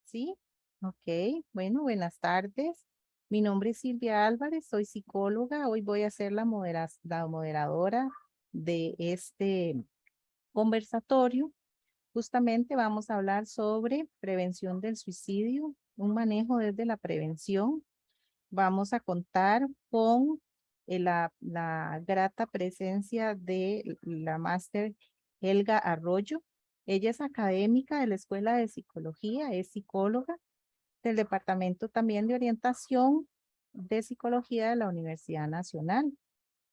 Sí, ok. Bueno, buenas tardes. Mi nombre es Silvia Álvarez, soy psicóloga. Hoy voy a ser la moderadora de este conversatorio. Justamente vamos a hablar sobre prevención del suicidio, un manejo desde la prevención. Vamos a contar con la grata presencia de la máster Helga Arroyo. Ella es académica de la Escuela de Psicología, es psicóloga del Departamento también de Orientación de Psicología de la Universidad Nacional.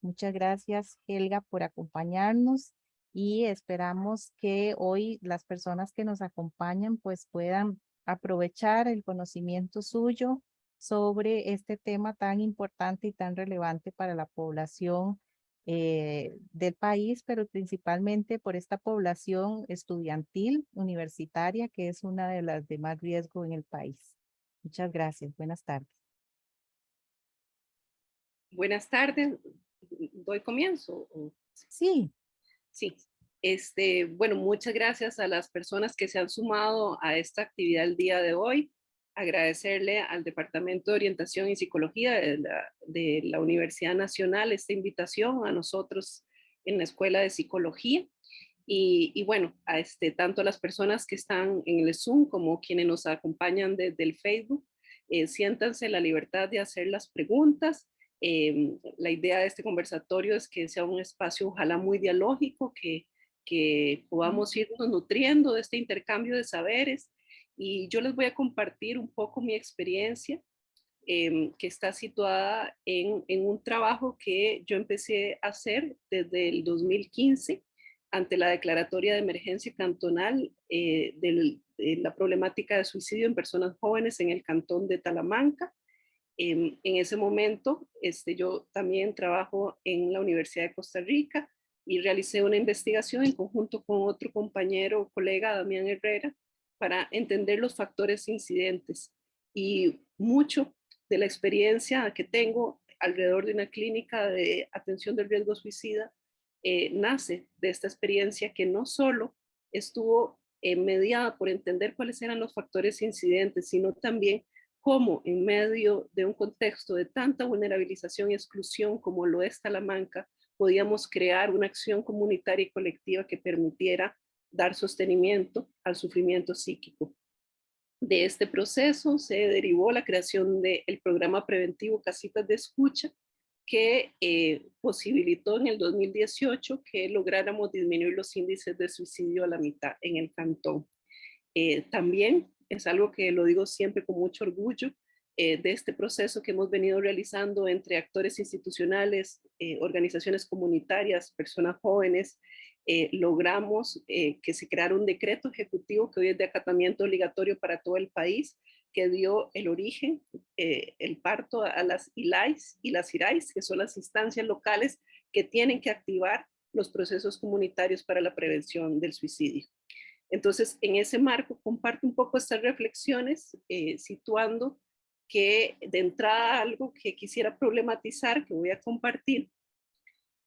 Muchas gracias, Helga, por acompañarnos y esperamos que hoy las personas que nos acompañan pues puedan aprovechar el conocimiento suyo sobre este tema tan importante y tan relevante para la población del país, pero principalmente por esta población estudiantil universitaria, que es una de las de más riesgo en el país. Muchas gracias. Buenas tardes. Buenas tardes, doy comienzo. Sí, Sí, bueno, muchas gracias a las personas que se han sumado a esta actividad el día de hoy. Agradecerle al Departamento de Orientación y Psicología de la Universidad Nacional esta invitación a nosotros en la Escuela de Psicología. Y bueno, tanto a las personas que están en el Zoom como quienes nos acompañan desde el Facebook, siéntanse la libertad de hacer las preguntas. La idea de este conversatorio es que sea un espacio ojalá muy dialógico, que podamos irnos nutriendo de este intercambio de saberes. Y yo les voy a compartir un poco mi experiencia, que está situada en un trabajo que yo empecé a hacer desde el 2015 ante la declaratoria de emergencia cantonal de la problemática de suicidio en personas jóvenes en el cantón de Talamanca. En ese momento, yo también trabajo en la Universidad de Costa Rica y realicé una investigación en conjunto con otro compañero, colega, Damián Herrera, para entender los factores incidentes. Y mucho de la experiencia que tengo alrededor de una clínica de atención del riesgo suicida nace de esta experiencia que no solo estuvo mediada por entender cuáles eran los factores incidentes, sino también cómo en medio de un contexto de tanta vulnerabilización y exclusión como lo es Talamanca, podíamos crear una acción comunitaria y colectiva que permitiera dar sostenimiento al sufrimiento psíquico. De este proceso se derivó la creación del programa preventivo Casitas de Escucha, que posibilitó en el 2018 que lográramos disminuir los índices de suicidio a la mitad en el cantón. También es algo que lo digo siempre con mucho orgullo, de este proceso que hemos venido realizando entre actores institucionales, organizaciones comunitarias, personas jóvenes. Logramos que se creara un decreto ejecutivo que hoy es de acatamiento obligatorio para todo el país, que dio el origen, el parto a las ILAIS y las IRAIS, que son las instancias locales que tienen que activar los procesos comunitarios para la prevención del suicidio. Entonces, en ese marco, comparto un poco estas reflexiones, situando que de entrada algo que quisiera problematizar, que voy a compartir,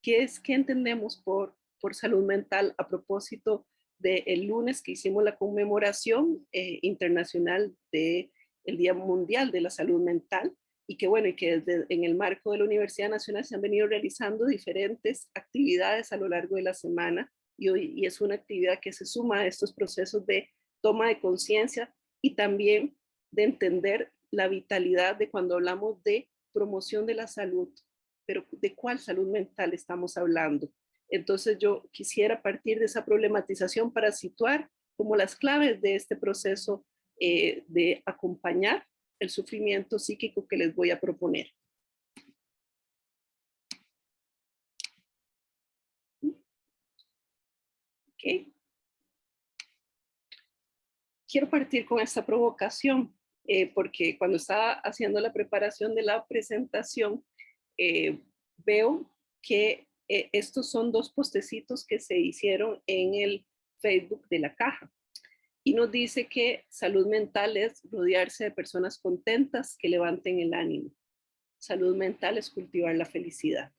que es qué entendemos por salud mental a propósito del lunes que hicimos la conmemoración internacional del Día Mundial de la Salud Mental, y que bueno, y que desde, en el marco de la Universidad Nacional se han venido realizando diferentes actividades a lo largo de la semana, y es una actividad que se suma a estos procesos de toma de conciencia y también de entender la vitalidad de cuando hablamos de promoción de la salud, pero ¿de cuál salud mental estamos hablando? Entonces yo quisiera partir de esa problematización para situar como las claves de este proceso de acompañar el sufrimiento psíquico que les voy a proponer. ¿Okay? Quiero partir con esta provocación, porque cuando estaba haciendo la preparación de la presentación, veo que estos son dos postecitos que se hicieron en el Facebook de la caja. Y nos dice que salud mental es rodearse de personas contentas que levanten el ánimo. Salud mental es cultivar la felicidad.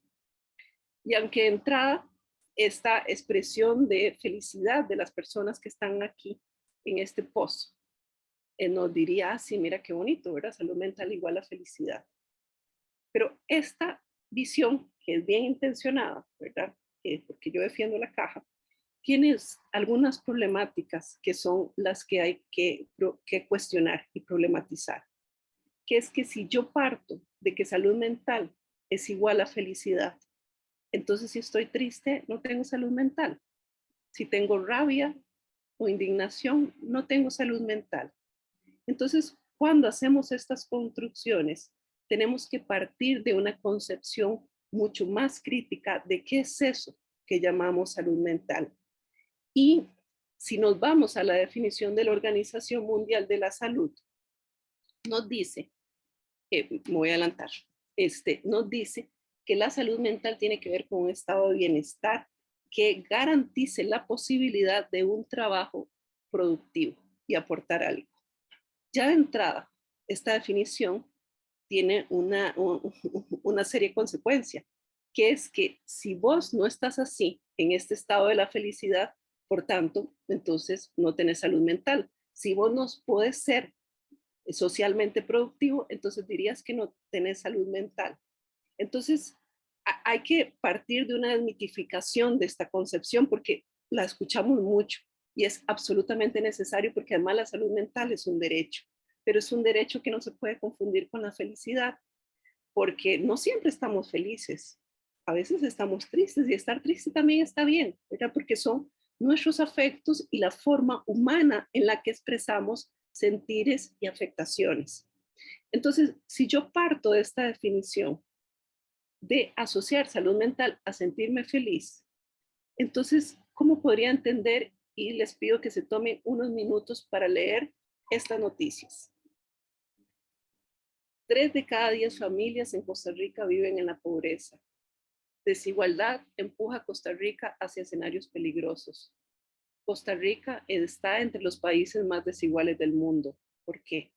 Y aunque de entrada esta expresión de felicidad de las personas que están aquí en este post nos diría, ah, sí, mira qué bonito, ¿verdad? Salud mental igual a felicidad. Pero esta visión, que es bien intencionada, ¿verdad? Porque yo defiendo la caja, tiene algunas problemáticas que son las que hay que cuestionar y problematizar. Que es que si yo parto de que salud mental es igual a felicidad, entonces si estoy triste, no tengo salud mental. Si tengo rabia o indignación, no tengo salud mental. Entonces, cuando hacemos estas construcciones, tenemos que partir de una concepción mucho más crítica de qué es eso que llamamos salud mental. Y si nos vamos a la definición de la Organización Mundial de la Salud, nos dice, me voy a adelantar, nos dice que la salud mental tiene que ver con un estado de bienestar que garantice la posibilidad de un trabajo productivo y aportar algo. Ya de entrada, esta definición tiene una serie de consecuencias, que es que si vos no estás así, en este estado de la felicidad, por tanto, entonces no tenés salud mental. Si vos no podés ser socialmente productivo, entonces dirías que no tenés salud mental. Entonces, hay que partir de una desmitificación de esta concepción porque la escuchamos mucho y es absolutamente necesario porque además la salud mental es un derecho, pero es un derecho que no se puede confundir con la felicidad porque no siempre estamos felices. A veces estamos tristes y estar triste también está bien, ¿verdad? Porque son nuestros afectos y la forma humana en la que expresamos sentires y afectaciones. Entonces, si yo parto de esta definición de asociar salud mental a sentirme feliz, entonces, ¿cómo podría entender? Y les pido que se tomen unos minutos para leer estas noticias. 3 de cada 10 familias en Costa Rica viven en la pobreza. Desigualdad empuja a Costa Rica hacia escenarios peligrosos. Costa Rica está entre los países más desiguales del mundo. ¿Por qué?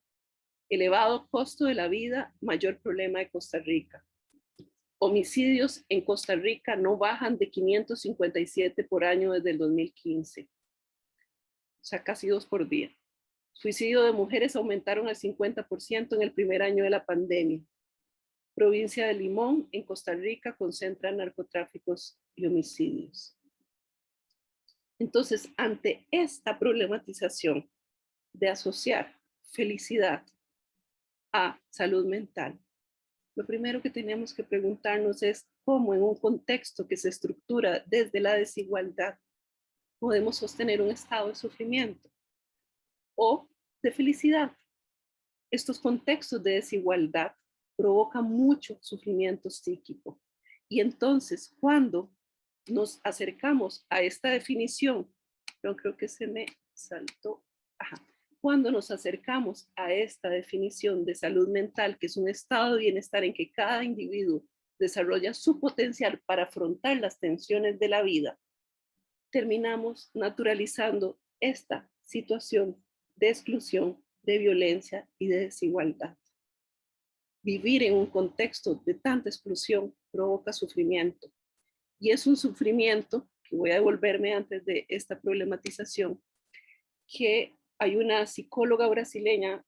Elevado costo de la vida, mayor problema de Costa Rica. Homicidios en Costa Rica no bajan de 557 por año desde el 2015. O sea, casi 2 por día. Suicidio de mujeres aumentaron al 50% en el primer año de la pandemia. Provincia de Limón, en Costa Rica, concentra narcotráficos y homicidios. Entonces, ante esta problematización de asociar felicidad a salud mental, lo primero que tenemos que preguntarnos es cómo en un contexto que se estructura desde la desigualdad podemos sostener un estado de sufrimiento o de felicidad. Estos contextos de desigualdad provocan mucho sufrimiento psíquico. Y entonces, cuando nos acercamos a esta definición, yo creo que se me saltó, cuando nos acercamos a esta definición de salud mental, que es un estado de bienestar en que cada individuo desarrolla su potencial para afrontar las tensiones de la vida, terminamos naturalizando esta situación de exclusión, de violencia y de desigualdad. Vivir en un contexto de tanta exclusión provoca sufrimiento. Y es un sufrimiento, que voy a devolverme antes de esta problematización, que hay una psicóloga brasileña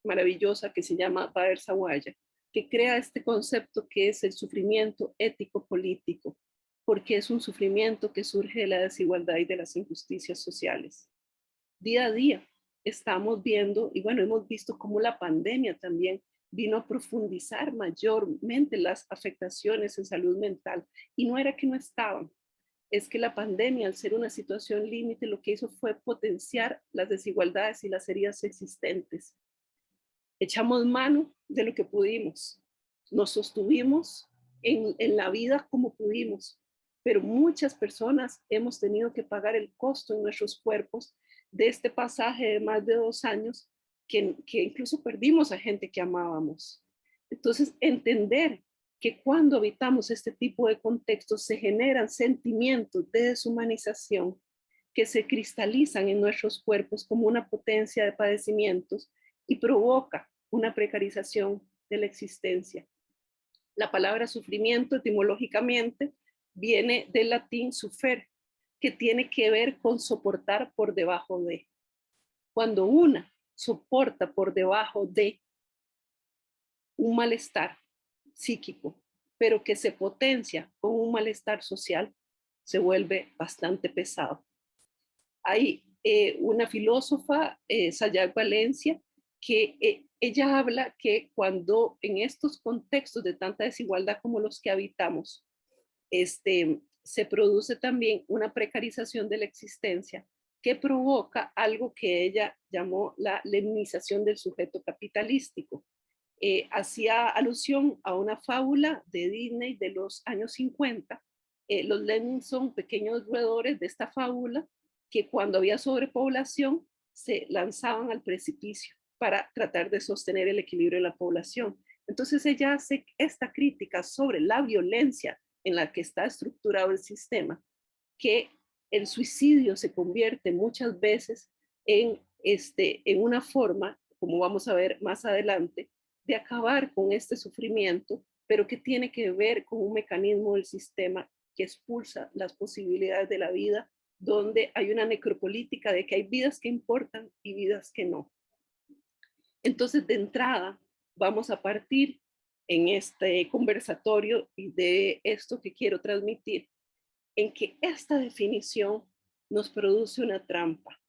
maravillosa que se llama Baer Sawaya, que crea este concepto que es el sufrimiento ético-político, porque es un sufrimiento que surge de la desigualdad y de las injusticias sociales. Día a día estamos viendo, y bueno, hemos visto cómo la pandemia también vino a profundizar mayormente las afectaciones en salud mental, y no era que no estaban, es que la pandemia, al ser una situación límite, lo que hizo fue potenciar las desigualdades y las heridas existentes. Echamos mano de lo que pudimos, nos sostuvimos en la vida como pudimos, pero muchas personas hemos tenido que pagar el costo en nuestros cuerpos de este pasaje de más de 2 años que incluso perdimos a gente que amábamos. Entonces, entender que cuando habitamos este tipo de contextos se generan sentimientos de deshumanización que se cristalizan en nuestros cuerpos como una potencia de padecimientos y provoca una precarización de la existencia. La palabra sufrimiento etimológicamente viene del latín suffer, que tiene que ver con soportar por debajo de. Cuando una soporta por debajo de un malestar psíquico, pero que se potencia con un malestar social, se vuelve bastante pesado. Hay una filósofa, Sayal Valencia, que ella habla que cuando en estos contextos de tanta desigualdad como los que habitamos, se produce también una precarización de la existencia que provoca algo que ella llamó la lemnización del sujeto capitalístico. Hacía alusión a una fábula de Disney de los años 50. Los lemmings son pequeños roedores de esta fábula que cuando había sobrepoblación se lanzaban al precipicio para tratar de sostener el equilibrio de la población. Entonces ella hace esta crítica sobre la violencia en la que está estructurado el sistema, que el suicidio se convierte muchas veces en una forma, como vamos a ver más adelante, de acabar con este sufrimiento, pero que tiene que ver con un mecanismo del sistema que expulsa las posibilidades de la vida, donde hay una necropolítica de que hay vidas que importan y vidas que no. Entonces, de entrada, vamos a partir en este conversatorio y de esto que quiero transmitir, en que esta definición nos produce una trampa.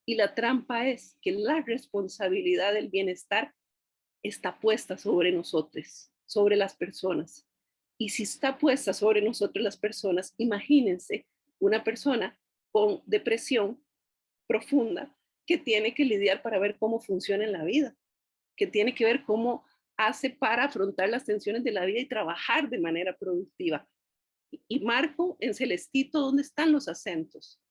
Y la trampa es que la responsabilidad del bienestar está puesta sobre nosotros, sobre las personas. Y si está puesta sobre nosotros las personas, imagínense una persona con depresión profunda que tiene que lidiar para ver cómo funciona en la vida, que tiene que ver cómo hace para afrontar las tensiones de la vida y trabajar de manera productiva. Y marco en celestito dónde están los acentos.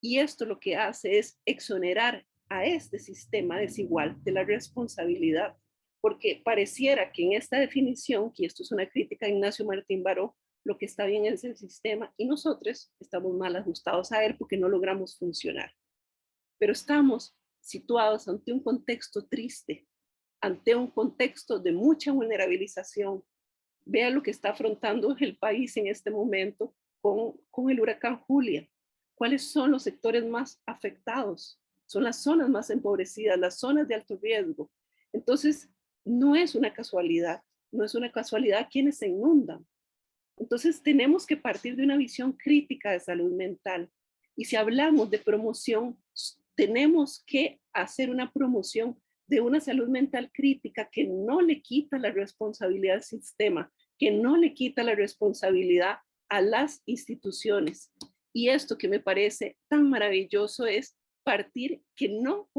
Y esto lo que hace es exonerar a este sistema desigual de la responsabilidad, porque pareciera que en esta definición, que esto es una crítica a Ignacio Martín Baró, lo que está bien es el sistema y nosotros estamos mal ajustados a él porque no logramos funcionar. Pero estamos situados ante un contexto triste, ante un contexto de mucha vulnerabilización. Vea lo que está afrontando el país en este momento con el huracán Julia. ¿Cuáles son los sectores más afectados? Son las zonas más empobrecidas, las zonas de alto riesgo. Entonces, no es una casualidad, no es una casualidad quienes se inundan. Entonces, tenemos que partir de una visión crítica de salud mental. Y si hablamos de promoción, tenemos que hacer una promoción de una salud mental crítica que no le quita la responsabilidad al sistema, que no le quita la responsabilidad a las instituciones. Y esto que me parece tan maravilloso es partir que no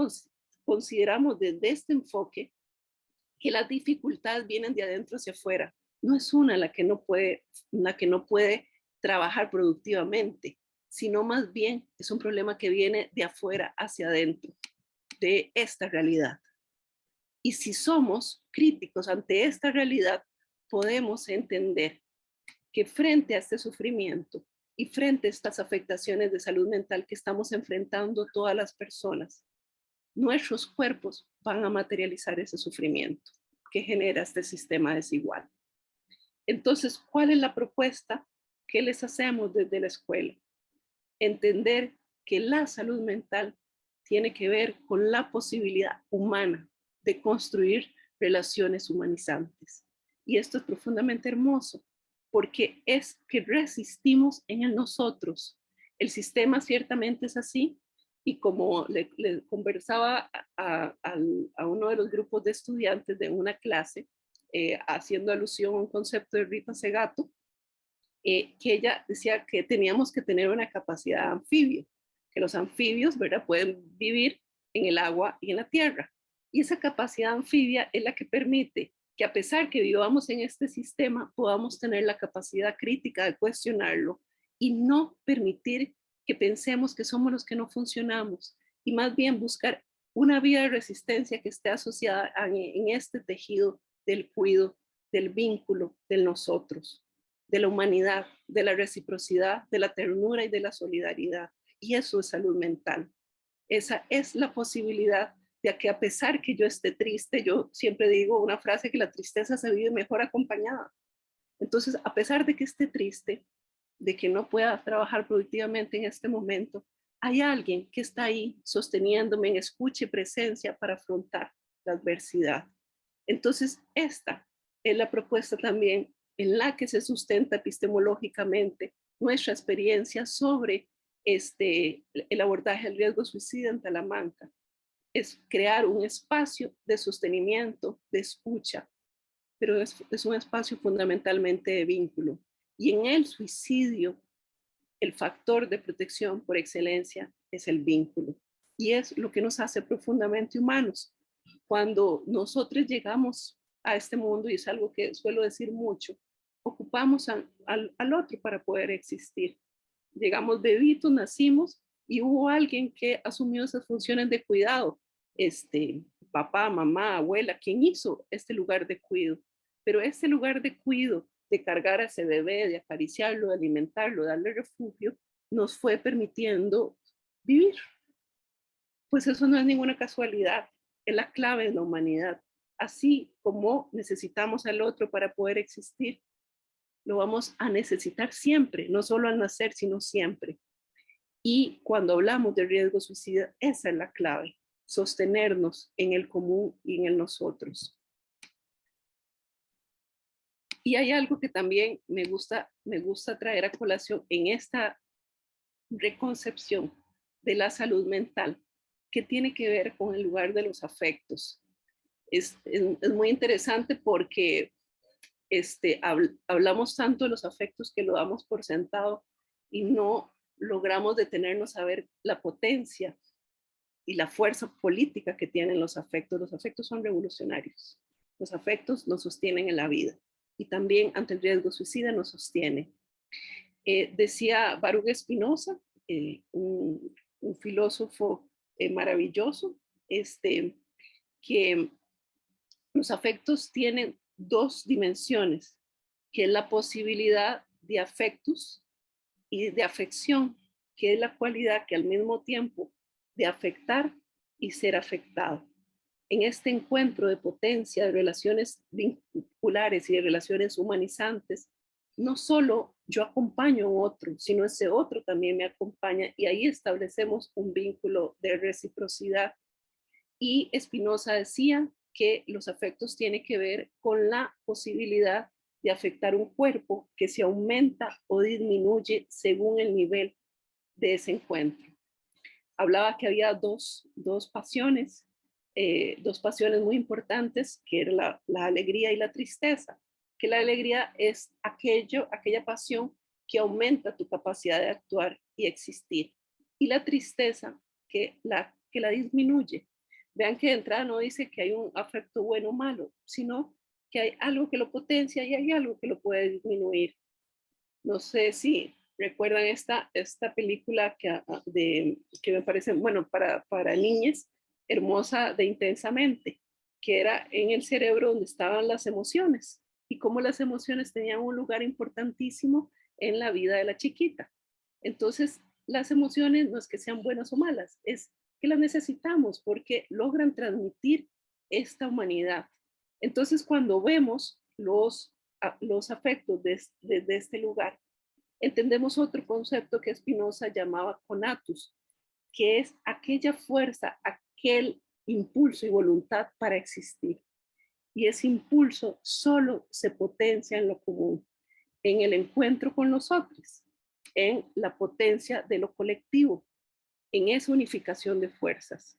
consideramos desde este enfoque que las dificultades vienen de adentro hacia afuera. No es una la que no puede trabajar productivamente, sino más bien es un problema que viene de afuera hacia adentro, de esta realidad. Y si somos críticos ante esta realidad, podemos entender que frente a este sufrimiento y frente a estas afectaciones de salud mental que estamos enfrentando todas las personas, nuestros cuerpos van a materializar ese sufrimiento que genera este sistema desigual. Entonces, ¿cuál es la propuesta que les hacemos desde la escuela? Entender que la salud mental tiene que ver con la posibilidad humana de construir relaciones humanizantes. Y esto es profundamente hermoso, porque es que resistimos en el nosotros. El sistema ciertamente es así, y como le conversaba a uno de los grupos de estudiantes de una clase, haciendo alusión a un concepto de Rita Segato, que ella decía que teníamos que tener una capacidad anfibia, que los anfibios, ¿verdad?, pueden vivir en el agua y en la tierra. Y esa capacidad anfibia es la que permite que a pesar que vivamos en este sistema, podamos tener la capacidad crítica de cuestionarlo y no permitir que pensemos que somos los que no funcionamos y más bien buscar una vía de resistencia que esté asociada en este tejido del cuidado, del vínculo, del nosotros, de la humanidad, de la reciprocidad, de la ternura y de la solidaridad. Y eso es salud mental. Esa es la posibilidad de que a pesar que yo esté triste, yo siempre digo una frase que la tristeza se vive mejor acompañada. Entonces, a pesar de que esté triste, de que no pueda trabajar productivamente en este momento, hay alguien que está ahí sosteniéndome en escucha y presencia para afrontar la adversidad. Entonces, esta es la propuesta también en la que se sustenta epistemológicamente nuestra experiencia sobre el abordaje del riesgo suicida en Talamanca. Es crear un espacio de sostenimiento, de escucha, pero es un espacio fundamentalmente de vínculo. Y en el suicidio, el factor de protección por excelencia es el vínculo. Y es lo que nos hace profundamente humanos. Cuando nosotros llegamos a este mundo, y es algo que suelo decir mucho, ocupamos al otro para poder existir. Llegamos bebitos, nacimos y hubo alguien que asumió esas funciones de cuidado. Papá, mamá, abuela, ¿quién hizo este lugar de cuidado? Pero este lugar de cuidado, de cargar a ese bebé, de acariciarlo, de alimentarlo, darle refugio, nos fue permitiendo vivir. Pues eso no es ninguna casualidad, es la clave de la humanidad. Así como necesitamos al otro para poder existir, lo vamos a necesitar siempre, no solo al nacer, sino siempre. Y cuando hablamos de riesgo suicida, esa es la clave, sostenernos en el común y en el nosotros. Y hay algo que también me gusta traer a colación en esta reconcepción de la salud mental, que tiene que ver con el lugar de los afectos. Es muy interesante porque hablamos tanto de los afectos que lo damos por sentado y no logramos detenernos a ver la potencia y la fuerza política que tienen los afectos. Los afectos son revolucionarios. Los afectos nos sostienen en la vida y también ante el riesgo suicida nos sostiene. Decía Baruch Spinoza, un filósofo maravilloso, que los afectos tienen dos dimensiones, que es la posibilidad de afectos y de afección, que es la cualidad que al mismo tiempo de afectar y ser afectado. En este encuentro de potencia, de relaciones vinculares y de relaciones humanizantes, no solo yo acompaño a otro, sino ese otro también me acompaña y ahí establecemos un vínculo de reciprocidad. Y Spinoza decía que los afectos tienen que ver con la posibilidad de afectar un cuerpo que se aumenta o disminuye según el nivel de ese encuentro. Hablaba que había dos pasiones muy importantes, que era la alegría y la tristeza, que la alegría es aquella pasión que aumenta tu capacidad de actuar y existir, y la tristeza que la disminuye. Vean que de entrada no dice que hay un afecto bueno o malo, sino que hay algo que lo potencia y hay algo que lo puede disminuir. No sé si recuerdan esta película que me parece, bueno, para niñas, hermosa de Intensamente, que era en el cerebro donde estaban las emociones y cómo las emociones tenían un lugar importantísimo en la vida de la chiquita. Entonces, las emociones no es que sean buenas o malas, es que las necesitamos porque logran transmitir esta humanidad. Entonces, cuando vemos los afectos desde este lugar, entendemos otro concepto que Spinoza llamaba conatus, que es aquella fuerza, aquel impulso y voluntad para existir. Y ese impulso solo se potencia en lo común, en el encuentro con los otros, en la potencia de lo colectivo, en esa unificación de fuerzas.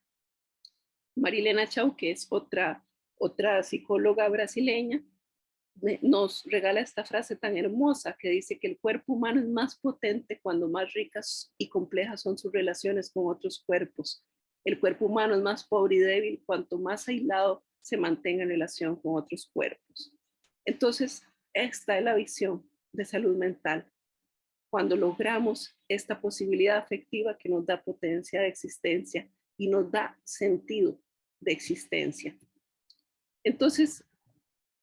Marilena Chau, que es otra psicóloga brasileña, nos regala esta frase tan hermosa que dice que el cuerpo humano es más potente cuando más ricas y complejas son sus relaciones con otros cuerpos. El cuerpo humano es más pobre y débil cuanto más aislado se mantenga en relación con otros cuerpos. Entonces, esta es la visión de salud mental. Cuando logramos esta posibilidad afectiva que nos da potencia de existencia y nos da sentido de existencia. Entonces,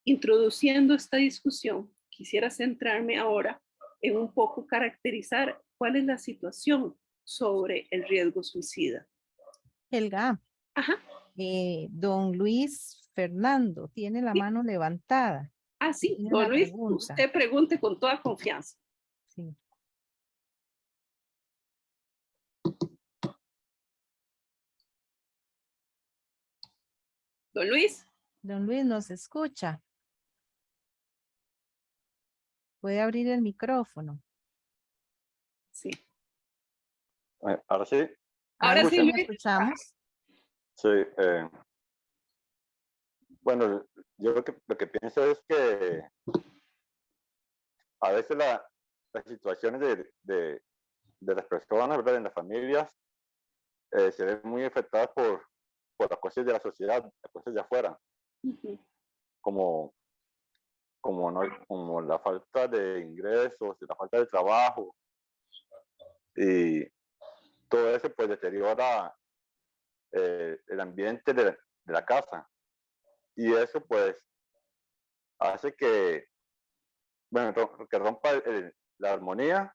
introduciendo esta discusión, quisiera centrarme ahora en un poco caracterizar cuál es la situación sobre el riesgo suicida. Helga, Ajá. Don Luis Fernando tiene la Sí. mano levantada. Sí, Tiene don una Luis, pregunta. usted pregunte con toda confianza. Sí. Don Luis. Don Luis, ¿nos escucha? Puede abrir el micrófono. Sí. Ahora sí. Ahora sí, sí, Luis. lo escuchamos. Sí. Bueno, yo lo que pienso es que a veces las situaciones de las personas, ¿verdad? En las familias, se ven muy afectadas por las cosas de la sociedad, las cosas de afuera, Ujú. como, como la falta de ingresos, la falta de trabajo, y todo eso pues deteriora el ambiente de la casa. Y eso pues hace que, bueno, que rompa la armonía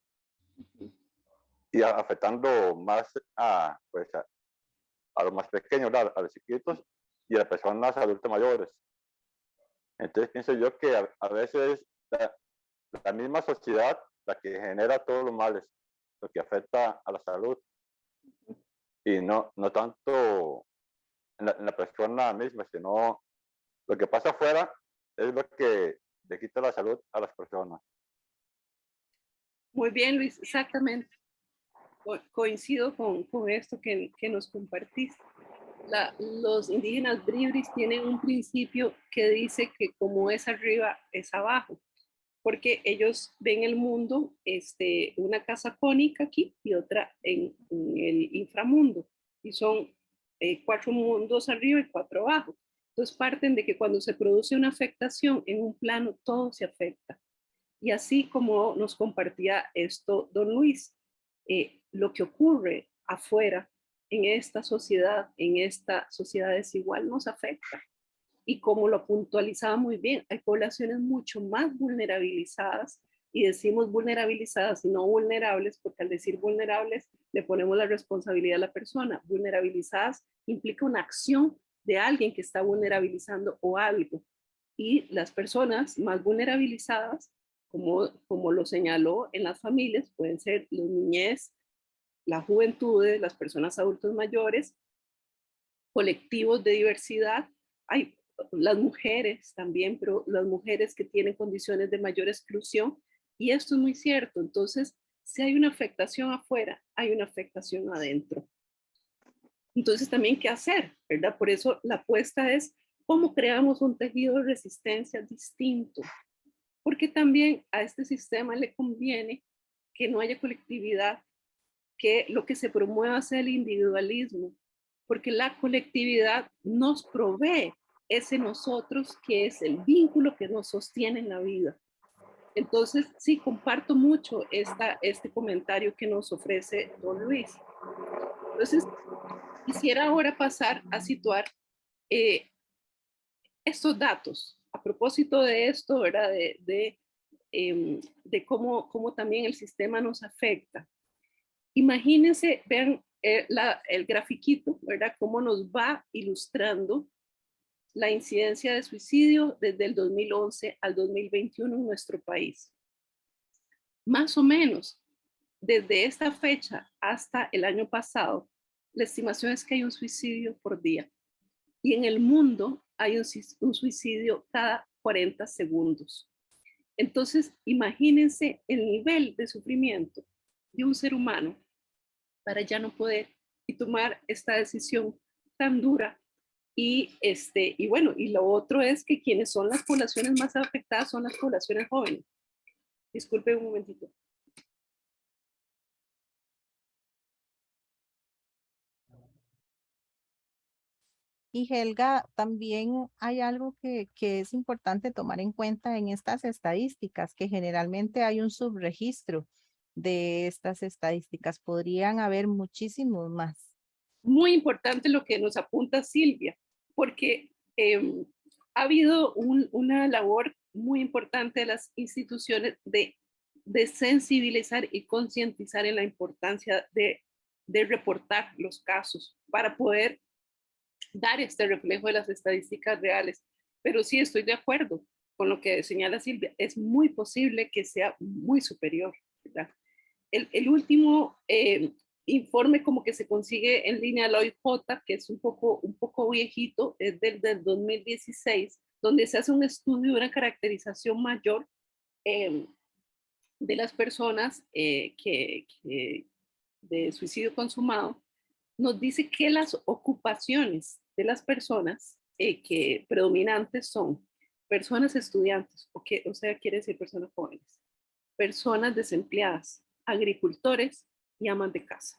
y afectando más pues, a los más pequeños, a los chiquitos y a las personas adultas mayores. Entonces pienso yo que a veces la misma sociedad la que genera todos los males, lo que afecta a la salud y no tanto en la persona misma, sino lo que pasa afuera es lo que le quita la salud a las personas. Muy bien, Luis, exactamente. Coincido con esto que nos compartiste. Los indígenas bribris tienen un principio que dice que como es arriba, es abajo, porque ellos ven el mundo, una casa cónica aquí y otra en el inframundo, y son 4 mundos arriba y 4 abajo. Entonces parten de que cuando se produce una afectación en un plano, todo se afecta. Y así como nos compartía esto don Luis, lo que ocurre afuera en esta sociedad desigual nos afecta. Y como lo puntualizaba muy bien, hay poblaciones mucho más vulnerabilizadas, y decimos vulnerabilizadas y no vulnerables, porque al decir vulnerables le ponemos la responsabilidad a la persona. Vulnerabilizadas implica una acción de alguien que está vulnerabilizando o algo. Y las personas más vulnerabilizadas, como lo señaló en las familias, pueden ser los niñez, las juventudes, las personas adultos mayores, colectivos de diversidad. Hay las mujeres también, pero las mujeres que tienen condiciones de mayor exclusión. Y esto es muy cierto. Entonces, si hay una afectación afuera, hay una afectación adentro. Entonces, también, ¿qué hacer? ¿Verdad? Por eso la apuesta es cómo creamos un tejido de resistencia distinto. Porque también a este sistema le conviene que no haya colectividad, que lo que se promueva sea el individualismo, porque la colectividad nos provee ese nosotros que es el vínculo que nos sostiene en la vida. Entonces, sí, comparto mucho este comentario que nos ofrece don Luis. Entonces, quisiera ahora pasar a situar eh, estos datos a propósito de esto, ¿verdad? De cómo también el sistema nos afecta. Imagínense, vean el grafiquito, ¿verdad? Cómo nos va ilustrando la incidencia de suicidio desde el 2011 al 2021 en nuestro país. Más o menos, desde esta fecha hasta el año pasado, la estimación es que hay un suicidio por día. Y en el mundo hay un suicidio cada 40 segundos. Entonces, imagínense el nivel de sufrimiento de un ser humano para ya no poder y tomar esta decisión tan dura. Y bueno, y lo otro es que quienes son las poblaciones más afectadas son las poblaciones jóvenes. Disculpe un momentito. Y Helga, también hay algo que es importante tomar en cuenta en estas estadísticas, que generalmente hay un subregistro de estas estadísticas. Podrían haber muchísimos más. Muy importante lo que nos apunta Silvia, porque ha habido una labor muy importante de las instituciones de sensibilizar y concientizar en la importancia de reportar los casos para poder dar este reflejo de las estadísticas reales. Pero sí estoy de acuerdo con lo que señala Silvia, es muy posible que sea muy superior, ¿verdad? El último informe como que se consigue en línea de la OIJ, que es un poco viejito, es del 2016, donde se hace un estudio, una caracterización mayor de las personas de suicidio consumado, nos dice que las ocupaciones de las personas que predominantes son personas estudiantes, o sea, quiere decir personas jóvenes, personas desempleadas, agricultores y amas de casa.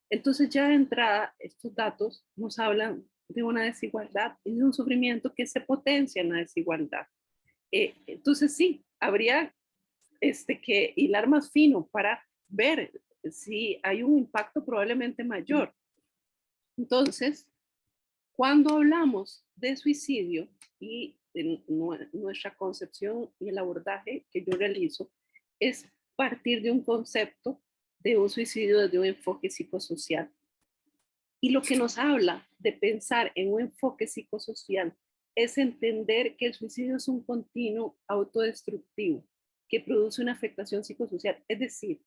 Entonces ya de entrada, estos datos nos hablan de una desigualdad y de un sufrimiento que se potencia en la desigualdad. Entonces sí, habría que hilar más fino para ver si hay un impacto probablemente mayor. Entonces, cuando hablamos de suicidio y de nuestra concepción y el abordaje que yo realizo es partir de un concepto de un suicidio desde un enfoque psicosocial. Y lo que nos habla de pensar en un enfoque psicosocial es entender que el suicidio es un continuo autodestructivo que produce una afectación psicosocial. Es decir,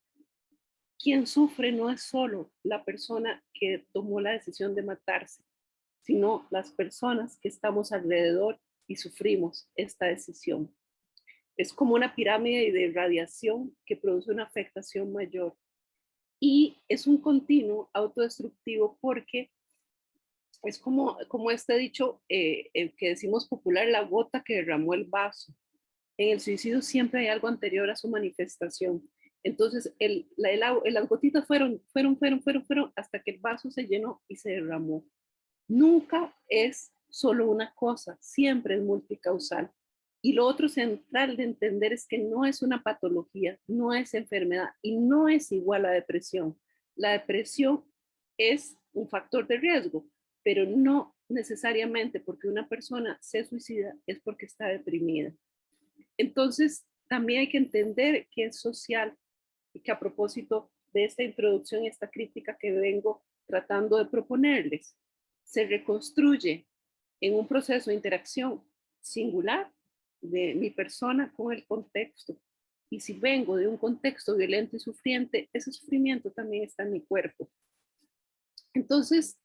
quien sufre no es solo la persona que tomó la decisión de matarse, sino las personas que estamos alrededor y sufrimos esta decisión. Es como una pirámide de radiación que produce una afectación mayor. Y es un continuo autodestructivo porque es como este dicho, el que decimos popular, la gota que derramó el vaso. En el suicidio siempre hay algo anterior a su manifestación. Entonces, las gotitas fueron hasta que el vaso se llenó y se derramó. Nunca es solo una cosa, siempre es multicausal. Y lo otro central de entender es que no es una patología, no es enfermedad y no es igual a depresión. La depresión es un factor de riesgo, pero no necesariamente porque una persona se suicida es porque está deprimida. Entonces, también hay que entender que es social y que a propósito de esta introducción y esta crítica que vengo tratando de proponerles, se reconstruye en un proceso de interacción singular de mi persona con el contexto. Y si vengo de un contexto violento y sufriente, ese sufrimiento también está en mi cuerpo. Entonces,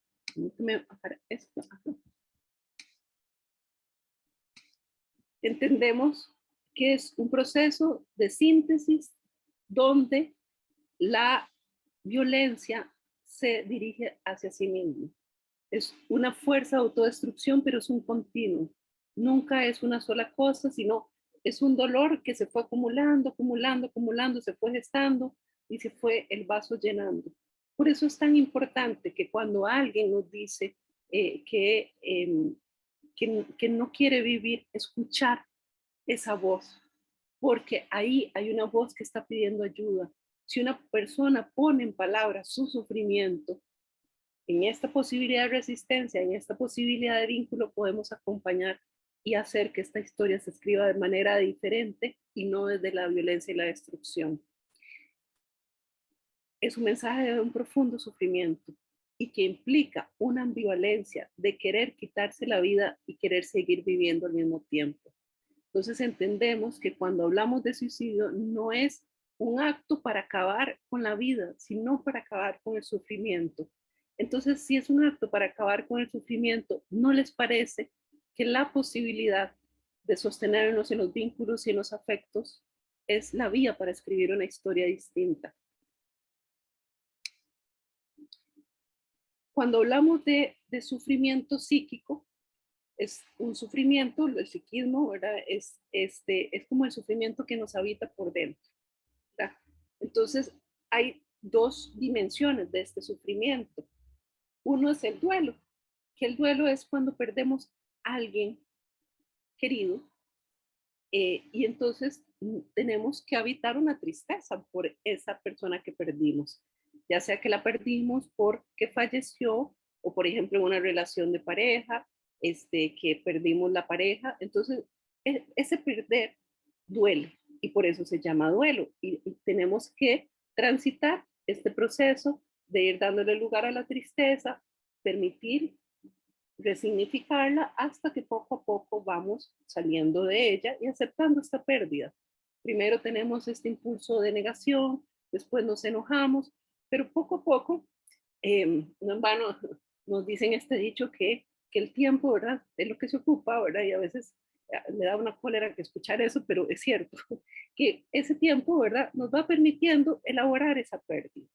entendemos que es un proceso de síntesis donde la violencia se dirige hacia sí misma. Es una fuerza de autodestrucción, pero es un continuo. Nunca es una sola cosa, sino es un dolor que se fue acumulando, se fue gestando y se fue el vaso llenando. Por eso es tan importante que cuando alguien nos dice que no quiere vivir, escuchar esa voz, porque ahí hay una voz que está pidiendo ayuda. Si una persona pone en palabras su sufrimiento, en esta posibilidad de resistencia, en esta posibilidad de vínculo, podemos acompañar y hacer que esta historia se escriba de manera diferente y no desde la violencia y la destrucción. Es un mensaje de un profundo sufrimiento y que implica una ambivalencia de querer quitarse la vida y querer seguir viviendo al mismo tiempo. Entonces entendemos que cuando hablamos de suicidio no es un acto para acabar con la vida, sino para acabar con el sufrimiento. Entonces, si es un acto para acabar con el sufrimiento, ¿no les parece que la posibilidad de sostenernos en los vínculos y en los afectos es la vía para escribir una historia distinta? Cuando hablamos de sufrimiento psíquico, es un sufrimiento, el psiquismo, ¿verdad? Es como el sufrimiento que nos habita por dentro, ¿verdad? Entonces, hay dos dimensiones de este sufrimiento. Uno es el duelo, que el duelo es cuando perdemos a alguien querido y entonces tenemos que habitar una tristeza por esa persona que perdimos, ya sea que la perdimos porque falleció o por ejemplo en una relación de pareja, que perdimos la pareja. Entonces ese perder duele y por eso se llama duelo y tenemos que transitar este proceso de ir dándole lugar a la tristeza, permitir resignificarla hasta que poco a poco vamos saliendo de ella y aceptando esta pérdida. Primero tenemos este impulso de negación, después nos enojamos, pero poco a poco, no en vano nos dicen este dicho que el tiempo, ¿verdad? Es lo que se ocupa, ¿verdad? Y a veces me da una cólera que escuchar eso, pero es cierto, que ese tiempo, ¿verdad? Nos va permitiendo elaborar esa pérdida.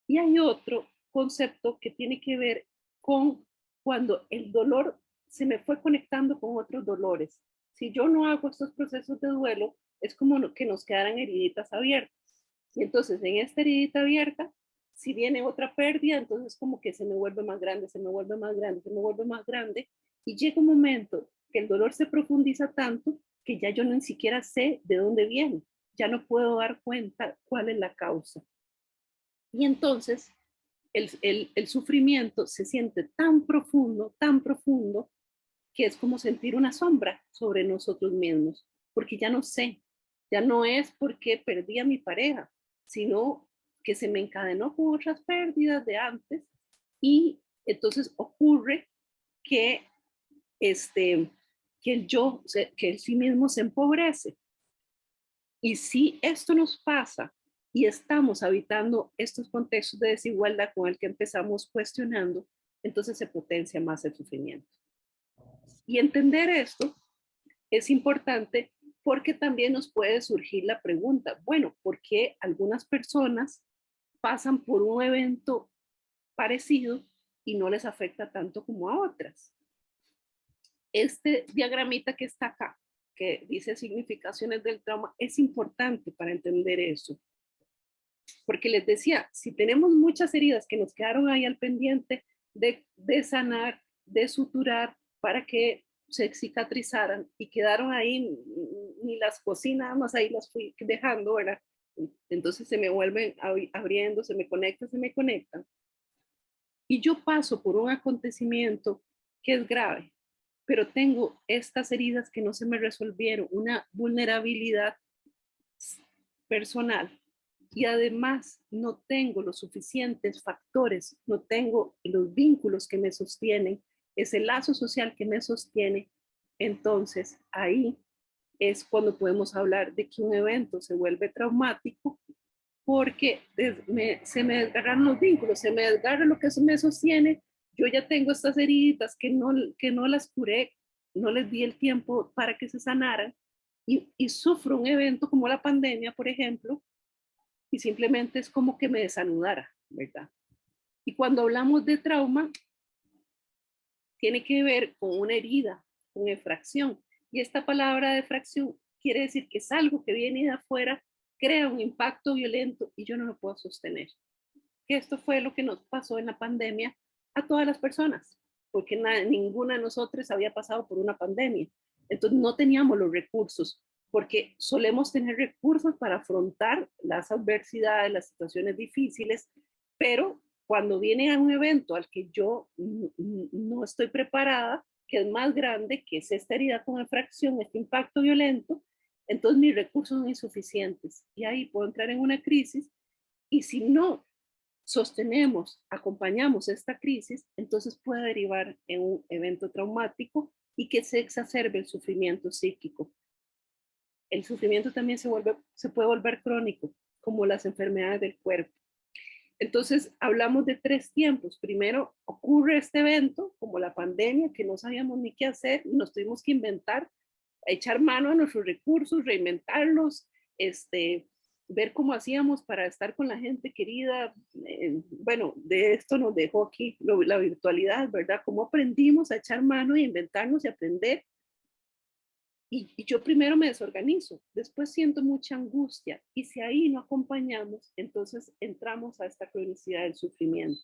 Y hay otro concepto que tiene que ver con cuando el dolor se me fue conectando con otros dolores. Si yo no hago estos procesos de duelo, es como que nos quedaran heriditas abiertas. Y entonces en esta heridita abierta, si viene otra pérdida, entonces como que se me vuelve más grande, se me vuelve más grande, se me vuelve más grande. Y llega un momento que el dolor se profundiza tanto que ya yo ni siquiera sé de dónde viene. Ya no puedo dar cuenta cuál es la causa. Y entonces el sufrimiento se siente tan profundo, que es como sentir una sombra sobre nosotros mismos, porque ya no sé, ya no es porque perdí a mi pareja, sino que se me encadenó con otras pérdidas de antes y entonces ocurre que, que el yo, que el sí mismo se empobrece. Y si esto nos pasa y estamos habitando estos contextos de desigualdad con el que empezamos cuestionando, entonces se potencia más el sufrimiento. Y entender esto es importante porque también nos puede surgir la pregunta, bueno, ¿por qué algunas personas pasan por un evento parecido y no les afecta tanto como a otras? Este diagramita que está acá, que dice significaciones del trauma, es importante para entender eso. Porque les decía, si tenemos muchas heridas que nos quedaron ahí al pendiente de sanar, de suturar para que se cicatrizaran y quedaron ahí, ni las cocinas más ahí las fui dejando, ¿verdad? Entonces se me vuelven abriendo, se me conectan. Y yo paso por un acontecimiento que es grave, pero tengo estas heridas que no se me resolvieron, una vulnerabilidad personal. Y además no tengo los suficientes factores, no tengo los vínculos que me sostienen, ese lazo social que me sostiene. Entonces ahí es cuando podemos hablar de que un evento se vuelve traumático porque se me desgarran los vínculos, se me desgarra lo que me sostiene. Yo ya tengo estas heridas que no las curé, no les di el tiempo para que se sanaran y sufro un evento como la pandemia, por ejemplo, y simplemente es como que me desanudara, ¿verdad? Y cuando hablamos de trauma, tiene que ver con una herida, con efracción. Y esta palabra de efracción quiere decir que es algo que viene de afuera, crea un impacto violento y yo no lo puedo sostener. Que esto fue lo que nos pasó en la pandemia a todas las personas, porque ninguna de nosotros había pasado por una pandemia. Entonces no teníamos los recursos, porque solemos tener recursos para afrontar las adversidades, las situaciones difíciles, pero cuando viene a un evento al que yo no estoy preparada, que es más grande, que es esta herida con infracción, este impacto violento, entonces mis recursos son insuficientes y ahí puedo entrar en una crisis y si no sostenemos, acompañamos esta crisis, entonces puede derivar en un evento traumático y que se exacerbe el sufrimiento psíquico. El sufrimiento también se puede volver crónico, como las enfermedades del cuerpo. Entonces, hablamos de 3 tiempos. Primero, ocurre este evento, como la pandemia, que no sabíamos ni qué hacer, nos tuvimos que inventar, echar mano a nuestros recursos, reinventarlos, ver cómo hacíamos para estar con la gente querida. Bueno, de esto nos dejó aquí la virtualidad, ¿verdad? Cómo aprendimos a echar mano y inventarnos y aprender. Y yo primero me desorganizo, después siento mucha angustia y si ahí no acompañamos, entonces entramos a esta cronicidad del sufrimiento.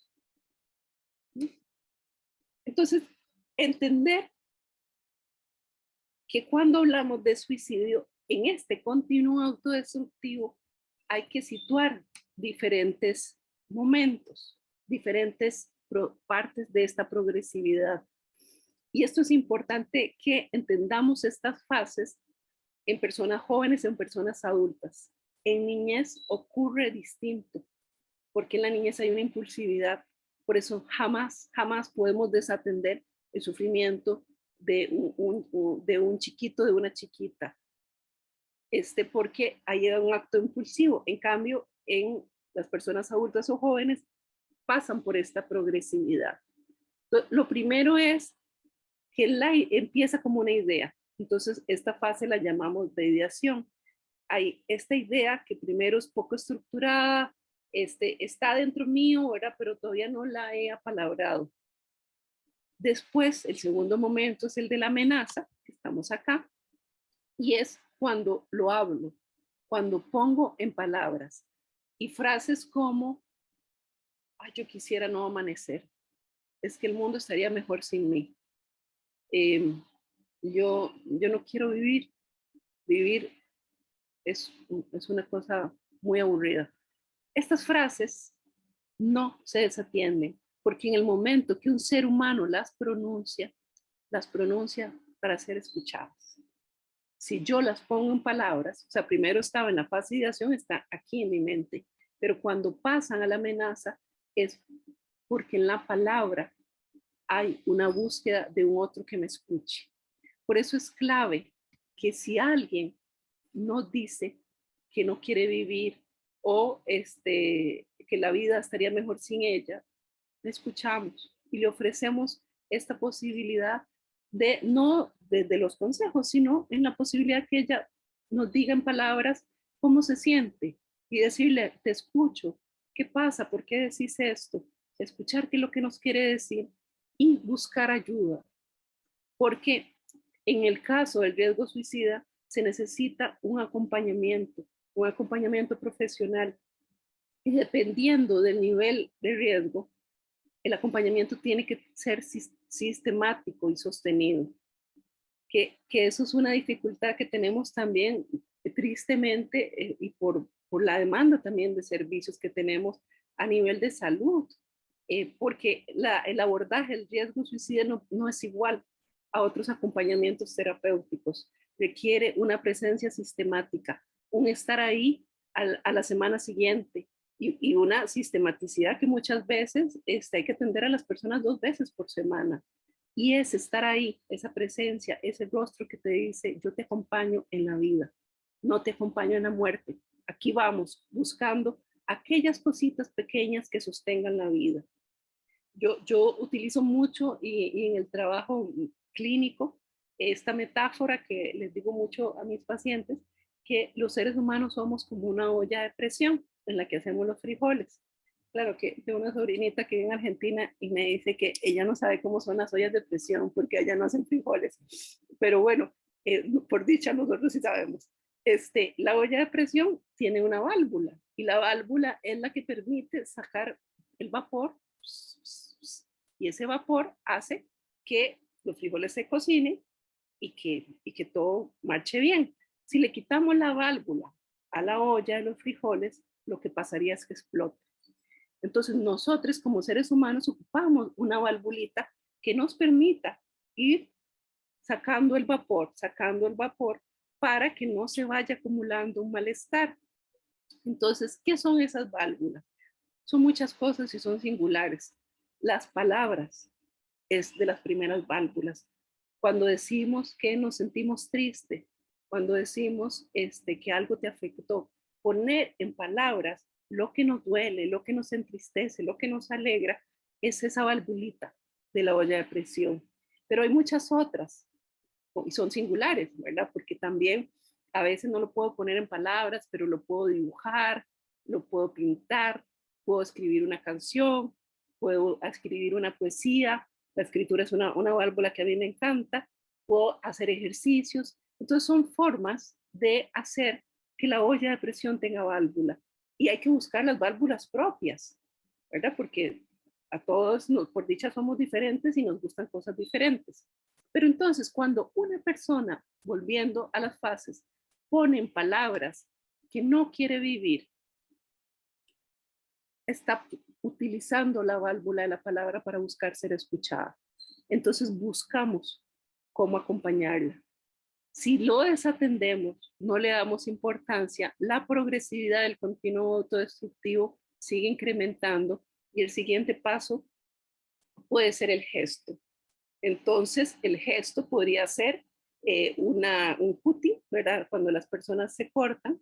Entonces, entender que cuando hablamos de suicidio, en este continuo autodestructivo, hay que situar diferentes momentos, diferentes partes de esta progresividad. Y esto es importante que entendamos estas fases en personas jóvenes, en personas adultas. En niñez ocurre distinto, porque en la niñez hay una impulsividad. Por eso jamás podemos desatender el sufrimiento de un chiquito, de una chiquita, porque hay un acto impulsivo. En cambio, en las personas adultas o jóvenes pasan por esta progresividad. Lo primero es que empieza como una idea. Entonces, esta fase la llamamos de ideación. Hay esta idea que primero es poco estructurada, está dentro mío, ¿verdad? Pero todavía no la he apalabrado. Después, el segundo momento es el de la amenaza, que estamos acá, y es cuando lo hablo, cuando pongo en palabras y frases como, ay, yo quisiera no amanecer, es que el mundo estaría mejor sin mí. Yo no quiero vivir, vivir es una cosa muy aburrida. Estas frases no se desatienden, porque en el momento que un ser humano las pronuncia para ser escuchadas. Si yo las pongo en palabras, o sea, primero estaba en la fase de ideación, está aquí en mi mente, pero cuando pasan a la amenaza es porque en la palabra hay una búsqueda de un otro que me escuche. Por eso es clave que si alguien no dice que no quiere vivir o que la vida estaría mejor sin ella, le escuchamos y le ofrecemos esta posibilidad de no desde los consejos, sino en la posibilidad que ella nos diga en palabras cómo se siente y decirle, te escucho, ¿qué pasa? ¿Por qué decís esto? Escuchar qué es lo que nos quiere decir y buscar ayuda. Porque en el caso del riesgo suicida se necesita un acompañamiento profesional. Y dependiendo del nivel de riesgo, el acompañamiento tiene que ser sistemático y sostenido. Que eso es una dificultad que tenemos también, tristemente, y por la demanda también de servicios que tenemos a nivel de salud, porque el abordaje del riesgo suicida no es igual a otros acompañamientos terapéuticos. Requiere una presencia sistemática, un estar ahí a la semana siguiente y una sistematicidad que muchas veces hay que atender a las personas 2 veces por semana. Y es estar ahí, esa presencia, ese rostro que te dice, yo te acompaño en la vida, no te acompaño en la muerte. Aquí vamos buscando aquellas cositas pequeñas que sostengan la vida. Yo utilizo mucho y en el trabajo clínico esta metáfora que les digo mucho a mis pacientes, que los seres humanos somos como una olla de presión en la que hacemos los frijoles. Claro que tengo una sobrinita que vive en Argentina y me dice que ella no sabe cómo son las ollas de presión porque allá no hacen frijoles. Pero bueno, por dicha nosotros sí sabemos. La olla de presión tiene una válvula y la válvula es la que permite sacar el vapor y ese vapor hace que los frijoles se cocinen y que todo marche bien. Si le quitamos la válvula a la olla de los frijoles, lo que pasaría es que explota. Entonces nosotros como seres humanos ocupamos una valvulita que nos permita ir sacando el vapor para que no se vaya acumulando un malestar. Entonces, ¿qué son esas válvulas? Son muchas cosas y son singulares. Las palabras es de las primeras válvulas. Cuando decimos que nos sentimos tristes, cuando decimos que algo te afectó, poner en palabras lo que nos duele, lo que nos entristece, lo que nos alegra, es esa valvulita de la olla de presión. Pero hay muchas otras y son singulares, ¿verdad? Porque también a veces no lo puedo poner en palabras, pero lo puedo dibujar, lo puedo pintar, puedo escribir una canción, puedo escribir una poesía. La escritura es una válvula que a mí me encanta. Puedo hacer ejercicios. Entonces son formas de hacer que la olla de presión tenga válvula. Y hay que buscar las válvulas propias, ¿verdad? Porque a todos, por dicha, somos diferentes y nos gustan cosas diferentes. Pero entonces, cuando una persona, volviendo a las fases, pone en palabras que no quiere vivir, está utilizando la válvula de la palabra para buscar ser escuchada. Entonces buscamos cómo acompañarla. Si lo desatendemos, no le damos importancia, la progresividad del continuo autodestructivo sigue incrementando y el siguiente paso puede ser el gesto. Entonces, el gesto podría ser un cutting, ¿verdad? Cuando las personas se cortan,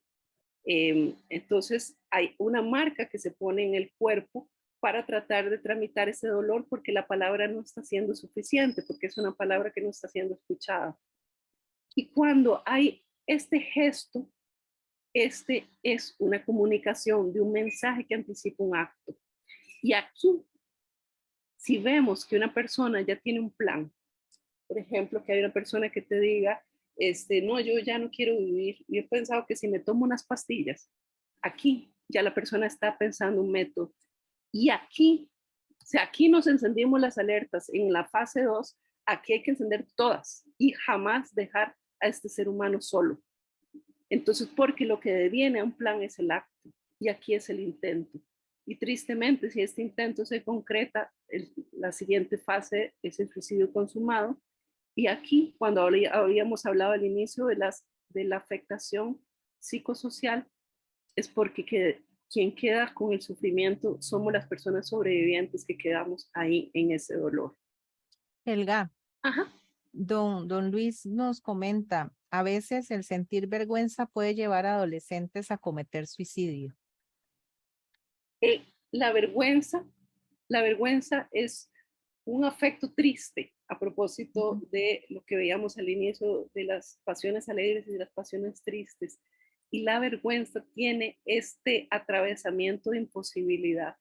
Entonces hay una marca que se pone en el cuerpo para tratar de tramitar ese dolor porque la palabra no está siendo suficiente, porque es una palabra que no está siendo escuchada. Y cuando hay este gesto, este es una comunicación de un mensaje que anticipa un acto. Y aquí, si vemos que una persona ya tiene un plan, por ejemplo, que hay una persona que te diga, no, yo ya no quiero vivir, yo he pensado que si me tomo unas pastillas, aquí ya la persona está pensando un método. Y aquí, o sea, aquí nos encendimos las alertas en la fase 2, aquí hay que encender todas y jamás dejar a este ser humano solo. Entonces, porque lo que deviene a un plan es el acto y aquí es el intento. Y tristemente, si este intento se concreta, la siguiente fase es el suicidio consumado. Y aquí, cuando habíamos hablado al inicio de la afectación psicosocial, es porque quien queda con el sufrimiento somos las personas sobrevivientes que quedamos ahí en ese dolor. Helga, Ajá. don Luis nos comenta, a veces el sentir vergüenza puede llevar a adolescentes a cometer suicidio. La vergüenza es un afecto triste a propósito de lo que veíamos al inicio de las pasiones alegres y de las pasiones tristes. Y la vergüenza tiene este atravesamiento de imposibilidad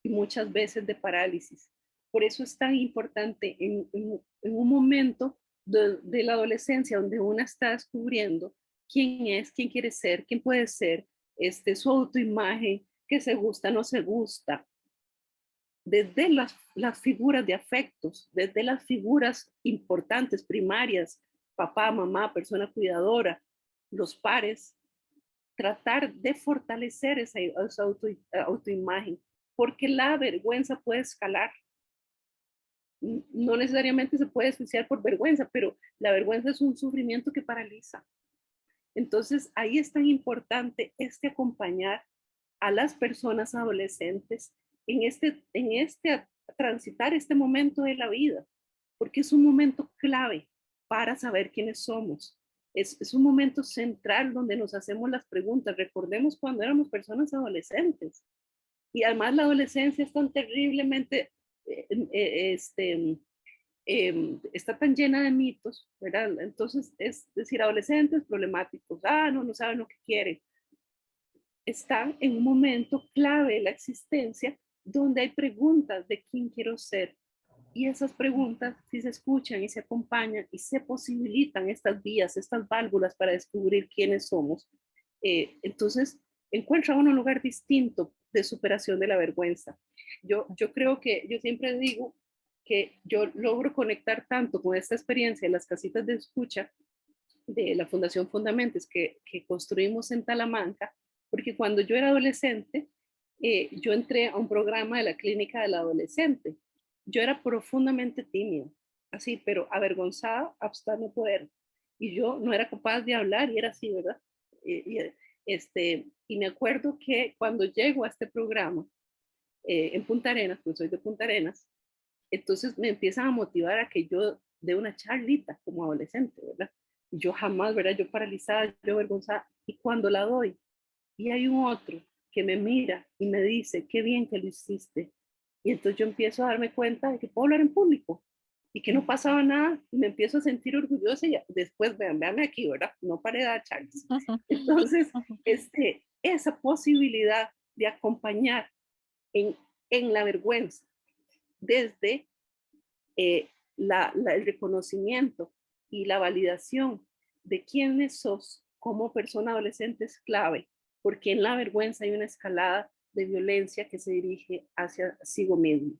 y muchas veces de parálisis. Por eso es tan importante en un momento de la adolescencia donde una está descubriendo quién es, quién quiere ser, quién puede ser, su autoimagen, qué se gusta, no se gusta, desde las figuras de afectos, desde las figuras importantes, primarias, papá, mamá, persona cuidadora, los pares, tratar de fortalecer esa autoimagen, porque la vergüenza puede escalar. No necesariamente se puede suicidar por vergüenza, pero la vergüenza es un sufrimiento que paraliza. Entonces, ahí es tan importante acompañar a las personas adolescentes en este transitar este momento de la vida, porque es un momento clave para saber quiénes somos. Es un momento central donde nos hacemos las preguntas. Recordemos cuando éramos personas adolescentes. Y además la adolescencia es tan terriblemente, está tan llena de mitos, ¿verdad? Entonces, es decir, adolescentes problemáticos, no saben lo que quieren. Están en un momento clave de la existencia donde hay preguntas de quién quiero ser. Y esas preguntas, si se escuchan y se acompañan y se posibilitan estas vías, estas válvulas para descubrir quiénes somos, entonces encuentra uno un lugar distinto de superación de la vergüenza. Yo creo que, yo siempre digo que yo logro conectar tanto con esta experiencia de las casitas de escucha de la Fundación Fundamentes que construimos en Talamanca, porque cuando yo era adolescente, yo entré a un programa de la clínica del adolescente. Yo era profundamente tímida, así, pero avergonzada hasta no poder. Y yo no era capaz de hablar y era así, ¿verdad? Y me acuerdo que cuando llego a este programa en Punta Arenas, pues soy de Punta Arenas, entonces me empiezan a motivar a que yo dé una charlita como adolescente, ¿verdad? Yo jamás, ¿verdad? Yo paralizada, yo avergonzada. Y cuando la doy, y hay un otro que me mira y me dice, qué bien que lo hiciste. Y entonces yo empiezo a darme cuenta de que puedo hablar en público y que no pasaba nada y me empiezo a sentir orgullosa y después, véanme aquí, ¿verdad? No paré de dar charlas. Entonces, esa posibilidad de acompañar en la vergüenza desde el reconocimiento y la validación de quiénes sos como persona adolescente es clave, porque en la vergüenza hay una escalada de violencia que se dirige hacia sí mismo.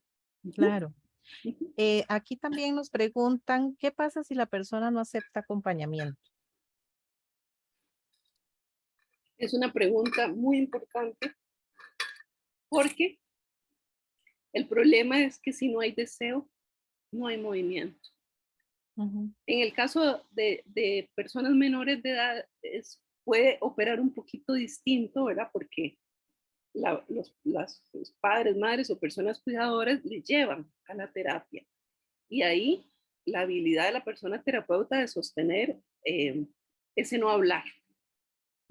Claro. Aquí también nos preguntan, ¿qué pasa si la persona no acepta acompañamiento? Es una pregunta muy importante porque el problema es que si no hay deseo, no hay movimiento. En el caso de personas menores de edad, puede operar un poquito distinto, ¿verdad? Porque los padres, madres o personas cuidadoras le llevan a la terapia. Y ahí la habilidad de la persona terapeuta de sostener ese no hablar.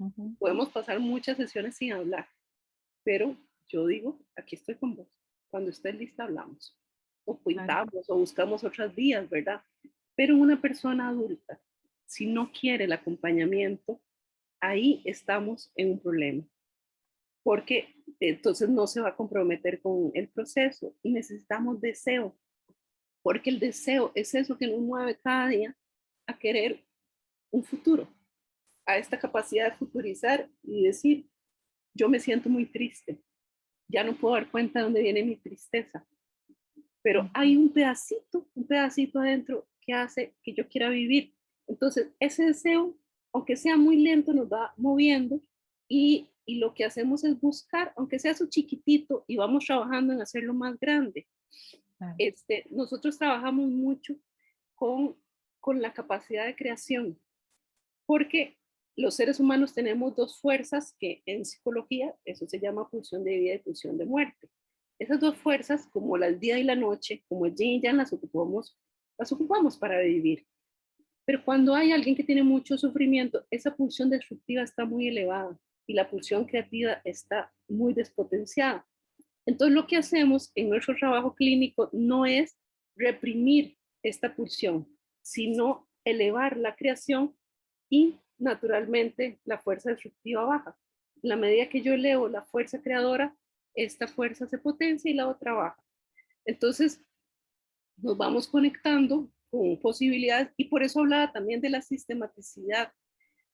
Ujú. Podemos pasar muchas sesiones sin hablar, pero yo digo, aquí estoy con vos. Cuando estés lista, hablamos. O Claro. pintamos o buscamos otras vías, ¿verdad? Pero una persona adulta, si no quiere el acompañamiento, ahí estamos en un problema, porque entonces no se va a comprometer con el proceso y necesitamos deseo, porque el deseo es eso que nos mueve cada día a querer un futuro, a esta capacidad de futurizar y decir, yo me siento muy triste, ya no puedo dar cuenta de dónde viene mi tristeza, pero Ujú. hay un pedacito adentro que hace que yo quiera vivir. Entonces, ese deseo, aunque sea muy lento, nos va moviendo y lo que hacemos es buscar, aunque sea su chiquitito, y vamos trabajando en hacerlo más grande. Claro. Nosotros trabajamos mucho con, con la capacidad de creación, porque los seres humanos tenemos dos fuerzas que en psicología, eso se llama pulsión de vida y pulsión de muerte. Esas dos fuerzas, como el día y la noche, como el yin y yang, las ocupamos para vivir. Pero cuando hay alguien que tiene mucho sufrimiento, esa pulsión destructiva está muy elevada y la pulsión creativa está muy despotenciada. Entonces, lo que hacemos en nuestro trabajo clínico no es reprimir esta pulsión, sino elevar la creación y naturalmente la fuerza destructiva baja. En la medida que yo elevo la fuerza creadora, esta fuerza se potencia y la otra baja. Entonces, nos vamos conectando con posibilidades y por eso hablaba también de la sistematicidad,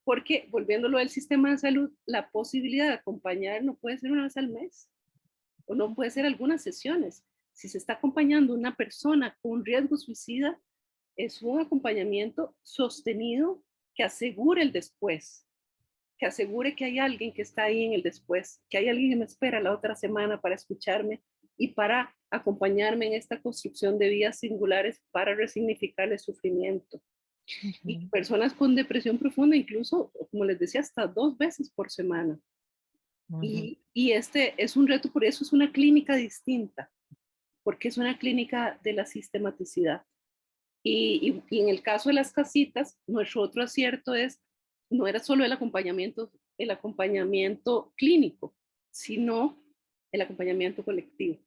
porque volviéndolo al sistema de salud, la posibilidad de acompañar no puede ser una vez al mes o no puede ser algunas sesiones. Si se está acompañando una persona con riesgo suicida, es un acompañamiento sostenido que asegure el después, que asegure que hay alguien que está ahí en el después, que hay alguien que me espera la otra semana para escucharme y para acompañarme en esta construcción de vidas singulares para resignificar el sufrimiento. Y Ujú. personas con depresión profunda, incluso, como les decía, hasta 2 veces por semana. Ujú. Y este es un reto, por eso es una clínica distinta, porque es una clínica de la sistematicidad. Y en el caso de las casitas, nuestro otro acierto es, no era solo el acompañamiento clínico, sino el acompañamiento colectivo.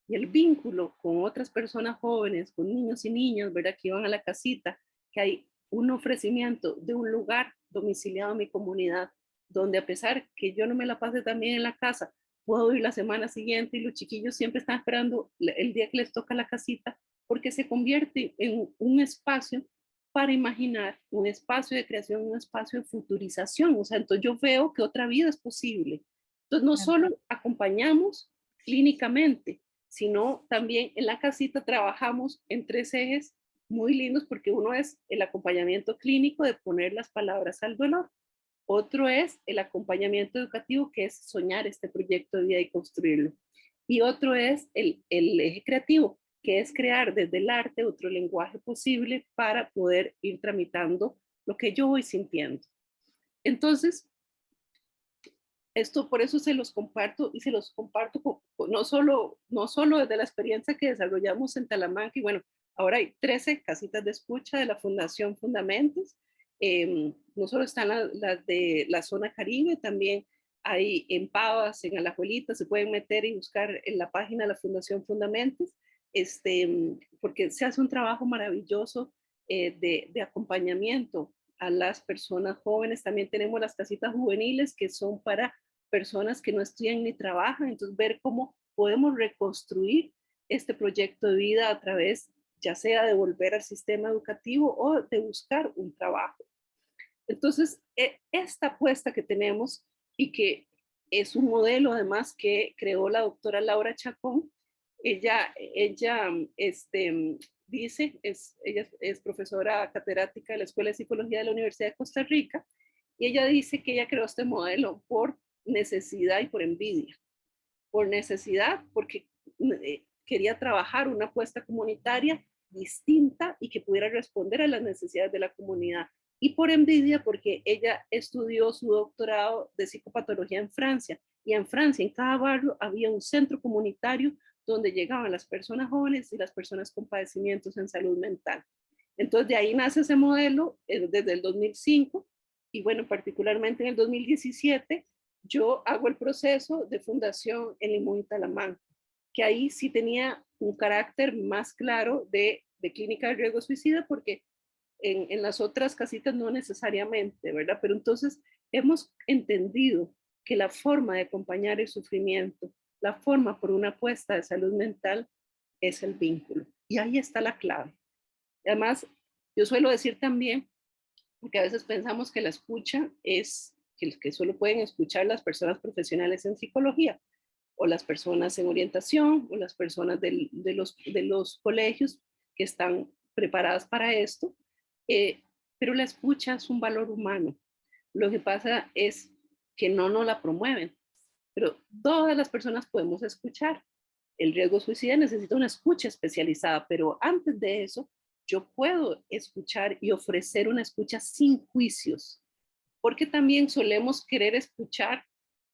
Y el vínculo con otras personas jóvenes, con niños y niñas, ¿verdad? Que iban a la casita, que hay un ofrecimiento de un lugar domiciliado en mi comunidad, donde a pesar que yo no me la pase también en la casa, puedo ir la semana siguiente y los chiquillos siempre están esperando el día que les toca la casita, porque se convierte en un espacio para imaginar, un espacio de creación, un espacio de futurización. O sea, entonces yo veo que otra vida es posible. Entonces no Claro. solo acompañamos clínicamente, sino también en la casita trabajamos en 3 ejes muy lindos, porque uno es el acompañamiento clínico de poner las palabras al dolor. Otro es el acompañamiento educativo, que es soñar este proyecto de vida y construirlo. Y otro es el eje creativo, que es crear desde el arte otro lenguaje posible para poder ir tramitando lo que yo voy sintiendo. Entonces, esto por eso se los comparto y se los comparto no solo desde la experiencia que desarrollamos en Talamanca, y bueno, ahora hay 13 casitas de escucha de la Fundación Fundamentos. No solo están las de la zona Caribe, también hay en Pavas, en Alajuelita, se pueden meter y buscar en la página de la Fundación Fundamentos, porque se hace un trabajo maravilloso de acompañamiento a las personas jóvenes. También tenemos las casitas juveniles, que son para personas que no estudian ni trabajan, entonces ver cómo podemos reconstruir este proyecto de vida a través, ya sea de volver al sistema educativo o de buscar un trabajo. Entonces, esta apuesta que tenemos y que es un modelo además que creó la doctora Laura Chacón, ella dice, ella es profesora catedrática de la Escuela de Psicología de la Universidad de Costa Rica, y ella dice que ella creó este modelo por necesidad y por envidia. Por necesidad, porque quería trabajar una apuesta comunitaria distinta y que pudiera responder a las necesidades de la comunidad. Y por envidia, porque ella estudió su doctorado de psicopatología en Francia. Y en Francia, en cada barrio, había un centro comunitario donde llegaban las personas jóvenes y las personas con padecimientos en salud mental. Entonces, de ahí nace ese modelo desde el 2005 y bueno, particularmente en el 2017, yo hago el proceso de fundación en Limón y Talamanca, que ahí sí tenía un carácter más claro de clínica de riesgo suicida, porque en las otras casitas no necesariamente, ¿verdad? Pero entonces hemos entendido que la forma de acompañar el sufrimiento, la forma por una apuesta de salud mental es el vínculo. Y ahí está la clave. Además, yo suelo decir también, porque a veces pensamos que la escucha es que solo pueden escuchar las personas profesionales en psicología, o las personas en orientación, o las personas de los colegios que están preparadas para esto, pero la escucha es un valor humano. Lo que pasa es que no nos la promueven, pero todas las personas podemos escuchar. El riesgo suicida necesita una escucha especializada, pero antes de eso, yo puedo escuchar y ofrecer una escucha sin juicios, porque también solemos querer escuchar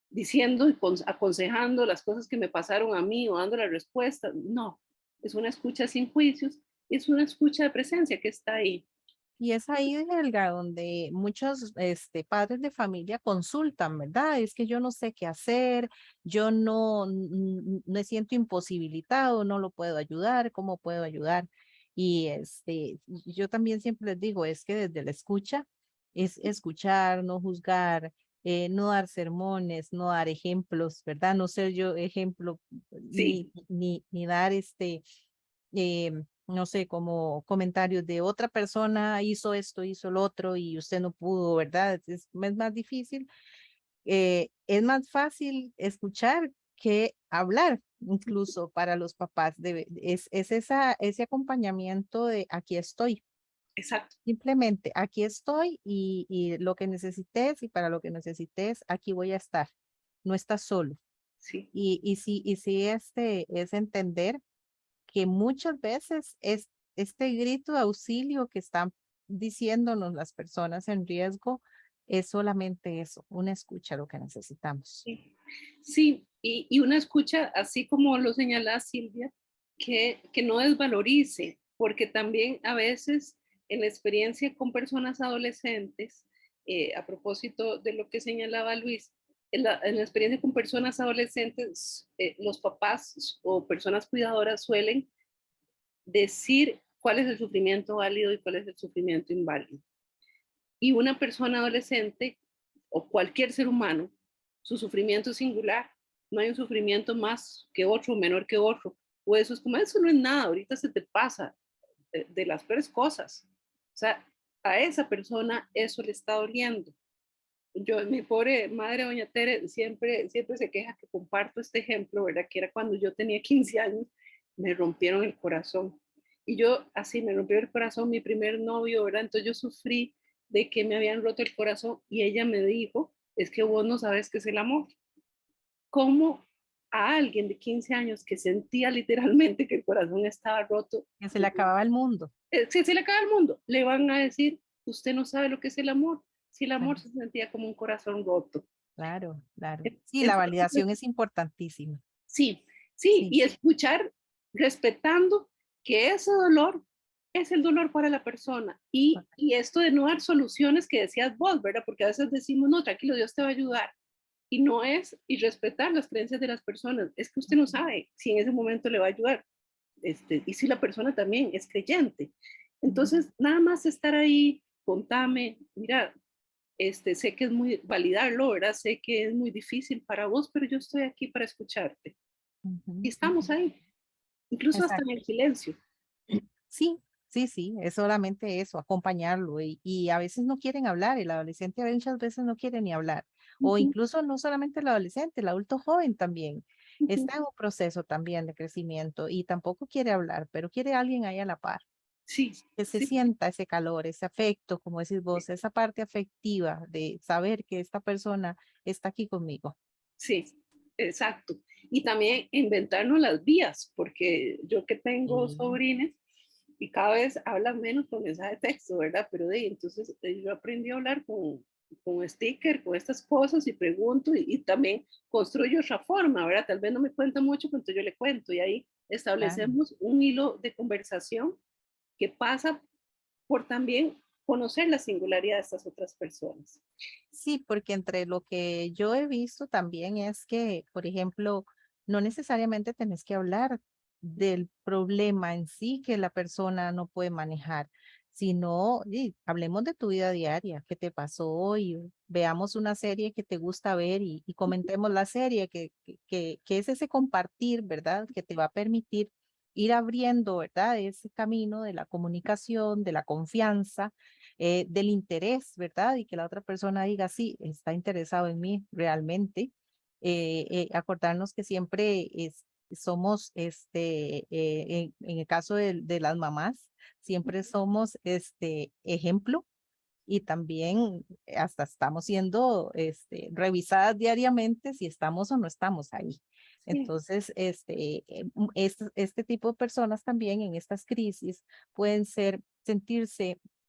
diciendo y aconsejando las cosas que me pasaron a mí o dando la respuesta. No, es una escucha sin juicios, es una escucha de presencia que está ahí. Y es ahí, Helga, donde muchos padres de familia consultan, ¿verdad? Es que yo no sé qué hacer, yo me siento imposibilitado, no lo puedo ayudar, ¿cómo puedo ayudar? Y yo también siempre les digo, es que desde la escucha es escuchar, no juzgar, no dar sermones, no dar ejemplos, ¿verdad? No ser yo ejemplo, Sí, ni dar no sé, como comentarios de otra persona hizo esto, hizo lo otro y usted no pudo, ¿verdad? Es más difícil, es más fácil escuchar que hablar, incluso para los papás. Ese acompañamiento de aquí estoy, exacto. simplemente aquí estoy y lo que necesites y para lo que necesites, aquí voy a estar. No estás solo. Sí, Y sí, es entender que muchas veces es este grito de auxilio que están diciéndonos las personas en riesgo es solamente eso, una escucha lo que necesitamos. sí, sí. Y una escucha, así como lo señala Silvia, que no desvalorice, porque también a veces en la experiencia con personas adolescentes, a propósito de lo que señalaba Luis, en la experiencia con personas adolescentes, los papás o personas cuidadoras suelen decir cuál es el sufrimiento válido y cuál es el sufrimiento inválido. Y una persona adolescente o cualquier ser humano, su sufrimiento es singular. No hay un sufrimiento más que otro, menor que otro. O eso es como, eso no es nada, ahorita se te pasa de las peores cosas. O sea, a esa persona eso le está doliendo. Mi pobre madre, doña Tere, siempre se queja que comparto este ejemplo, ¿verdad? Que era cuando yo tenía 15 años, me rompieron el corazón. Y yo, así, me rompió el corazón mi primer novio, ¿verdad? Entonces yo sufrí de que me habían roto el corazón y ella me dijo, es que vos no sabes qué es el amor. ¿Cómo a alguien de 15 años que sentía literalmente que el corazón estaba roto, Que se le acababa el mundo. se le acaba el mundo, le van a decir, usted no sabe lo que es el amor? Si el Claro, amor se sentía como un corazón roto. claro, claro. Sí, la Entonces, validación es importantísima. sí, sí, Sí, y escuchar respetando que ese dolor es el dolor para la persona. Y esto de no dar soluciones que decías vos, ¿verdad? Porque a veces decimos, no, tranquilo, Dios te va a ayudar. Y no es, y respetar las creencias de las personas, es que usted no sabe si en ese momento le va a ayudar. Y si la persona también es creyente. Entonces, nada más estar ahí, contame, mira, sé que es muy validarlo, ¿verdad? Sé que es muy difícil para vos, pero yo estoy aquí para escucharte. Y ujú, estamos ujú. ahí, incluso hasta en Exacto. el silencio. Sí, sí, sí, es solamente eso, acompañarlo y a veces no quieren hablar, el adolescente muchas veces no quiere ni hablar, o Ujú, incluso no solamente el adolescente, el adulto joven también ujú. está en un proceso también de crecimiento y tampoco quiere hablar, pero quiere alguien ahí a la par, Sí, que se sí, sienta ese calor, ese afecto, como decís vos, esa parte afectiva de saber que esta persona está aquí conmigo. sí, exacto. Y también inventarnos las vías, porque yo que tengo Y, sobrines y cada vez hablan menos con mensaje de texto, ¿verdad? Pero entonces yo aprendí a hablar con sticker, con estas cosas y pregunto y también construyo otra forma, ¿verdad? Tal vez no me cuenta mucho, pero entonces yo le cuento y ahí claro, establecemos un hilo de conversación que pasa por también conocer la singularidad de estas otras personas. Sí, porque entre lo que yo he visto también es que, por ejemplo, no necesariamente tenés que hablar del problema en sí que la persona no puede manejar, sino hablemos de tu vida diaria, qué te pasó hoy, veamos una serie que te gusta ver y comentemos la serie, que es ese compartir, ¿verdad? Que te va a permitir ir abriendo, ¿verdad? Ese camino de la comunicación, de la confianza, del interés, ¿verdad? Y que la otra persona diga, sí, está interesado en mí realmente. Acordarnos que siempre somos, en el caso de las mamás, siempre somos ejemplo y también hasta estamos siendo revisadas diariamente si estamos o no estamos ahí. Sí. Entonces, este tipo de personas también en estas crisis pueden ser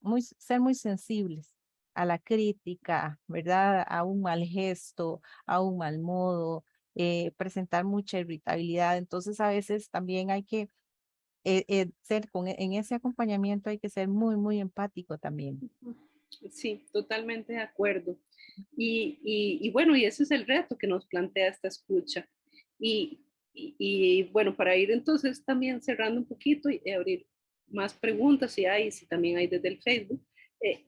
muy sensibles a la crítica, ¿verdad? A un mal gesto, a un mal modo, presentar mucha irritabilidad. Entonces, a veces también hay que en ese acompañamiento hay que ser muy, muy empático también. Sí, totalmente de acuerdo. Y bueno, y ese es el reto que nos plantea esta escucha. Y, bueno, para ir entonces también cerrando un poquito y abrir más preguntas si también hay desde el Facebook,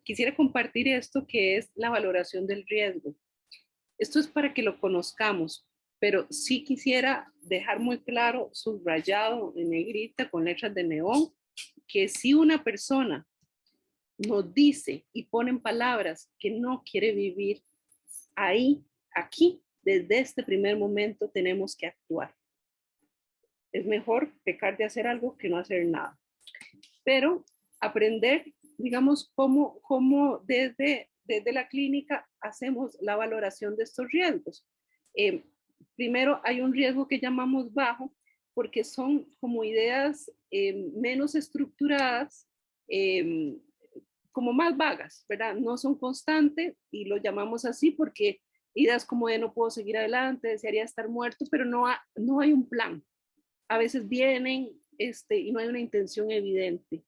quisiera compartir esto que es la valoración del riesgo. Esto es para que lo conozcamos, pero sí quisiera dejar muy claro, subrayado en negrita con letras de neón, que si una persona nos dice y pone en palabras que no quiere vivir ahí, aquí, desde este primer momento tenemos que actuar. Es mejor pecar de hacer algo que no hacer nada. Pero aprender, digamos, cómo desde la clínica hacemos la valoración de estos riesgos. Eh, Primero, hay un riesgo que llamamos bajo, porque son como ideas menos estructuradas, eh, como más vagas, ¿verdad? No son constantes y lo llamamos así porque ideas como de no puedo seguir adelante, desearía estar muerto, pero no hay un plan. A veces vienen y no hay una intención evidente.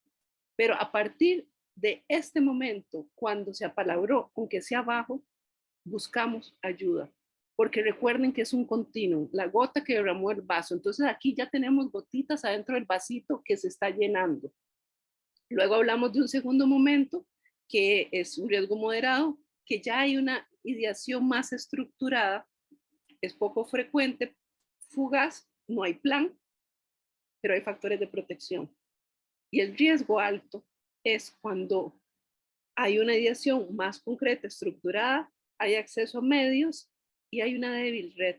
Pero a partir de este momento, cuando se apalabró, aunque sea bajo, buscamos ayuda. Porque recuerden que es un continuo, la gota que derramó el vaso. Entonces aquí ya tenemos gotitas adentro del vasito que se está llenando. Luego hablamos de un segundo momento, que es un riesgo moderado, que ya hay una ideación más estructurada, es poco frecuente, fugaz, no hay plan, pero hay factores de protección. Y el riesgo alto es cuando hay una ideación más concreta, estructurada, hay acceso a medios y hay una débil red.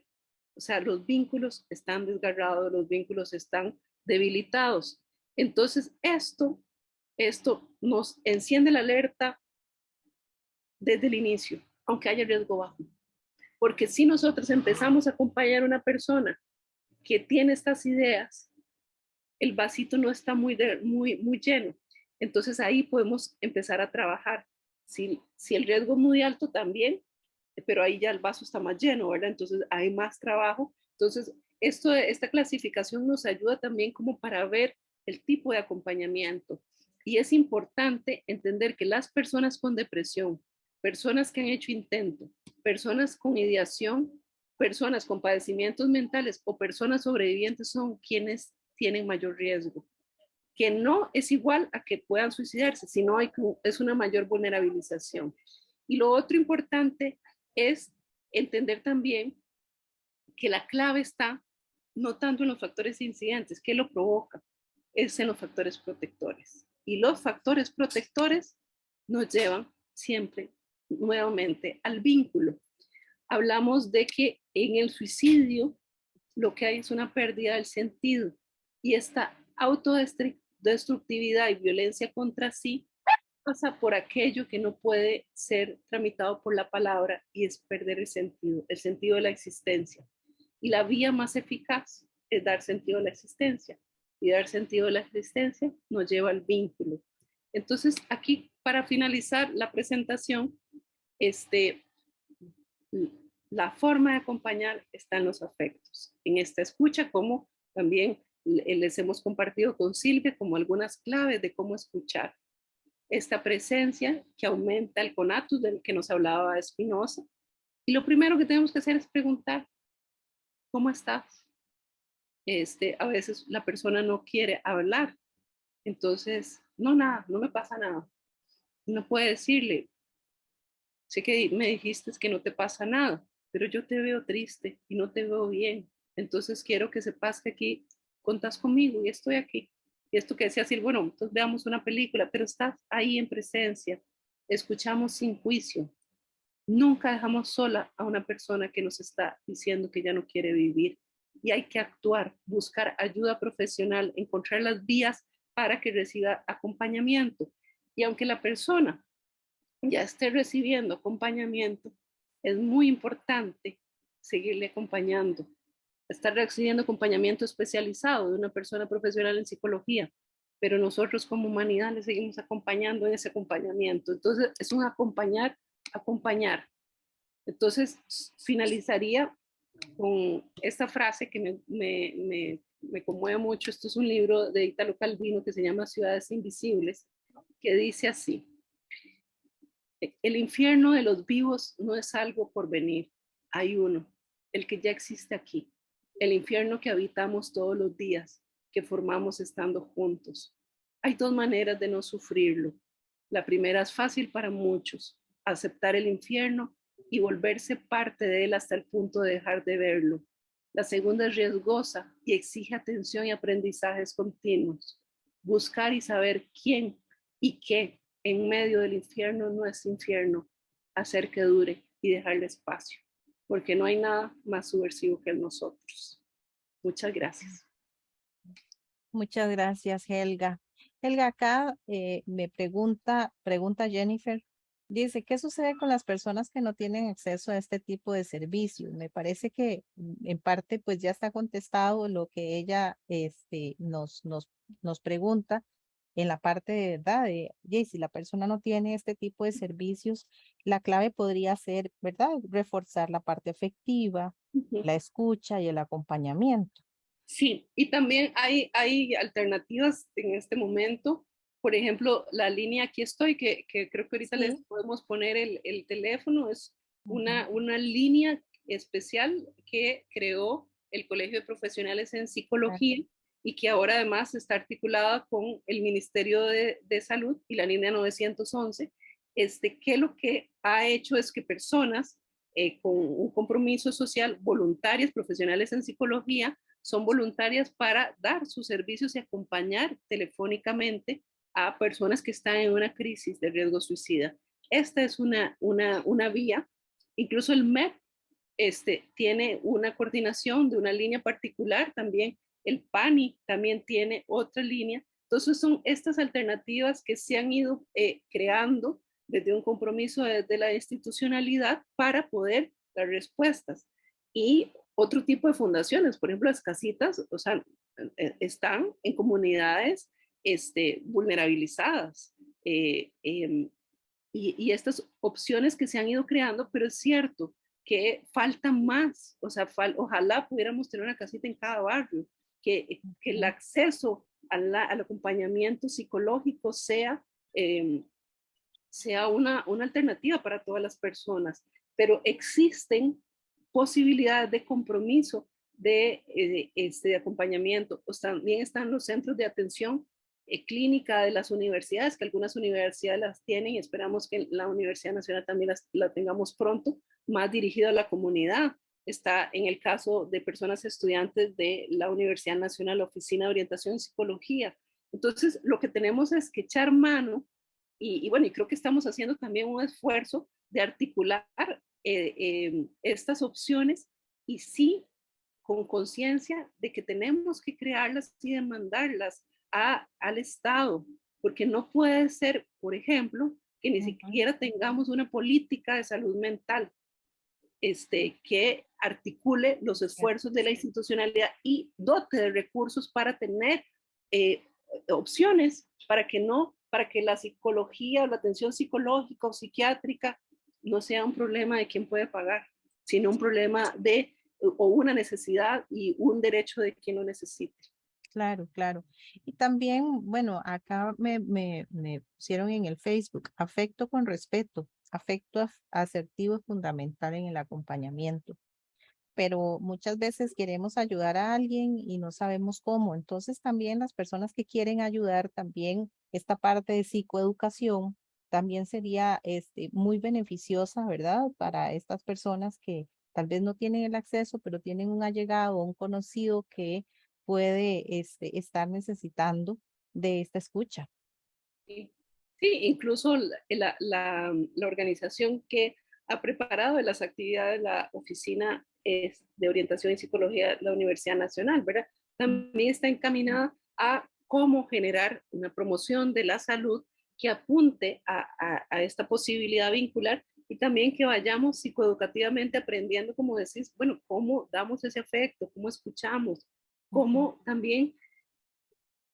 O sea, los vínculos están desgarrados, los vínculos están debilitados. Entonces, esto nos enciende la alerta desde el inicio, aunque haya riesgo bajo. Porque si nosotros empezamos a acompañar a una persona que tiene estas ideas, el vasito no está muy lleno. Entonces ahí podemos empezar a trabajar. Si el riesgo es muy alto también, pero ahí ya el vaso está más lleno, ¿verdad? Entonces hay más trabajo. Entonces, esta clasificación nos ayuda también como para ver el tipo de acompañamiento. Y es importante entender que las personas con depresión, personas que han hecho intento, personas con ideación, personas con padecimientos mentales o personas sobrevivientes son quienes tienen mayor riesgo, que no es igual a que puedan suicidarse, sino es una mayor vulnerabilización. Y lo otro importante es entender también que la clave está no tanto en los factores incidentes, que lo provoca, es en los factores protectores. Y los factores protectores nos llevan siempre nuevamente al vínculo. Hablamos de que en el suicidio lo que hay es una pérdida del sentido y esta autodestructividad y violencia contra sí pasa por aquello que no puede ser tramitado por la palabra y es perder el sentido de la existencia. Y la vía más eficaz es dar sentido a la existencia. Y dar sentido a la existencia nos lleva al vínculo. Entonces, aquí, para finalizar la presentación, la forma de acompañar está en los afectos. En esta escucha, como también les hemos compartido con Silvia, como algunas claves de cómo escuchar. esta presencia que aumenta el conatus del que nos hablaba Spinoza. Y lo primero que tenemos que hacer es preguntar, ¿cómo estás? A veces la persona no quiere hablar, entonces, no, nada, no me pasa nada. No puede decirle, sé que me dijiste que no te pasa nada, pero yo te veo triste y no te veo bien. Entonces quiero que sepas que aquí contás conmigo y estoy aquí. Y esto que decía decir, bueno, entonces veamos una película, pero estás ahí en presencia. Escuchamos sin juicio. Nunca dejamos sola a una persona que nos está diciendo que ya no quiere vivir. Y hay que actuar, buscar ayuda profesional, encontrar las vías para que reciba acompañamiento. Y aunque la persona ya esté recibiendo acompañamiento, es muy importante seguirle acompañando. Estar recibiendo acompañamiento especializado de una persona profesional en psicología, pero nosotros como humanidad le seguimos acompañando en ese acompañamiento. Entonces, es un acompañar, acompañar. Entonces, finalizaría con esta frase que me conmueve mucho. Esto es un libro de Italo Calvino que se llama Ciudades Invisibles, que dice así: el infierno de los vivos no es algo por venir, hay uno, el que ya existe aquí, el infierno que habitamos todos los días, que formamos estando juntos. Hay dos maneras de no sufrirlo. La primera es fácil para muchos, aceptar el infierno y volverse parte de él hasta el punto de dejar de verlo. La segunda es riesgosa y exige atención y aprendizajes continuos. Buscar y saber quién y qué en medio del infierno no es infierno, hacer que dure y dejarle espacio, porque no hay nada más subversivo que nosotros. Muchas gracias. Muchas gracias, Helga. Helga, acá me pregunta Jennifer, dice, ¿qué sucede con las personas que no tienen acceso a este tipo de servicios? Me parece que en parte pues ya está contestado lo que ella nos pregunta en la parte de verdad de si la persona no tiene este tipo de servicios, la clave podría ser, ¿verdad? Reforzar la parte afectiva, la escucha y el acompañamiento. Sí, y también hay alternativas en este momento. Por ejemplo, la línea Aquí Estoy, que creo que ahorita les podemos poner el teléfono, es una línea especial que creó el Colegio de Profesionales en Psicología y que ahora además está articulada con el Ministerio de Salud y la línea 911, que lo que ha hecho es que personas con un compromiso social, voluntarias, profesionales en psicología, son voluntarias para dar sus servicios y acompañar telefónicamente a personas que están en una crisis de riesgo suicida. Esta es una vía. Incluso el MEP tiene una coordinación de una línea particular, también el PANI también tiene otra línea. Entonces son estas alternativas que se han ido creando desde un compromiso de la institucionalidad para poder dar respuestas. Y otro tipo de fundaciones, por ejemplo, las casitas, o sea, están en comunidades vulnerabilizadas. Y estas opciones que se han ido creando, pero es cierto que falta más, o sea, ojalá pudiéramos tener una casita en cada barrio, que el acceso al acompañamiento psicológico sea una alternativa para todas las personas, pero existen posibilidades de compromiso de acompañamiento. Pues también están los centros de atención clínica de las universidades, que algunas universidades las tienen y esperamos que la Universidad Nacional también la tengamos pronto, más dirigida a la comunidad. Está en el caso de personas estudiantes de la Universidad Nacional, Oficina de Orientación y Psicología. Entonces, lo que tenemos es que echar mano y bueno, y creo que estamos haciendo también un esfuerzo de articular estas opciones y sí con conciencia de que tenemos que crearlas y demandarlas al Estado, porque no puede ser, por ejemplo, que ni siquiera tengamos una política de salud mental que articule los esfuerzos de la institucionalidad y dote de recursos para tener opciones para que la psicología o la atención psicológica o psiquiátrica no sea un problema de quién puede pagar, sino un problema o una necesidad y un derecho de quien lo necesite. Claro, claro. Y también, bueno, acá me pusieron en el Facebook, afecto con respeto, asertivo es fundamental en el acompañamiento, pero muchas veces queremos ayudar a alguien y no sabemos cómo. Entonces también las personas que quieren ayudar, también esta parte de psicoeducación también sería muy beneficiosa, ¿verdad? Para estas personas que tal vez no tienen el acceso, pero tienen un allegado o un conocido que puede estar necesitando de esta escucha. Sí, sí, incluso la organización que ha preparado las actividades de la Oficina de Orientación y Psicología de la Universidad Nacional, ¿verdad? También está encaminada a cómo generar una promoción de la salud que apunte a esta posibilidad vincular y también que vayamos psicoeducativamente aprendiendo, como decís, bueno, cómo damos ese afecto, cómo escuchamos, cómo también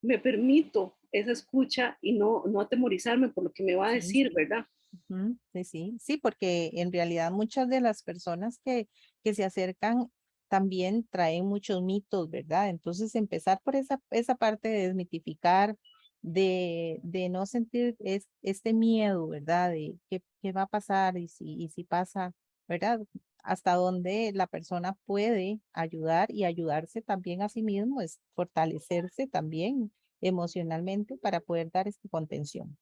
me permito esa escucha y no atemorizarme por lo que me va a Sí, decir, sí. ¿verdad? Ujú, sí, sí, sí, porque en realidad muchas de las personas que se acercan también traen muchos mitos, ¿verdad? Entonces empezar por esa parte de desmitificar, de no sentir este miedo, ¿verdad? De qué va a pasar y si pasa, ¿verdad? Hasta dónde la persona puede ayudar y ayudarse también a sí mismo, es fortalecerse también emocionalmente para poder dar esta contención.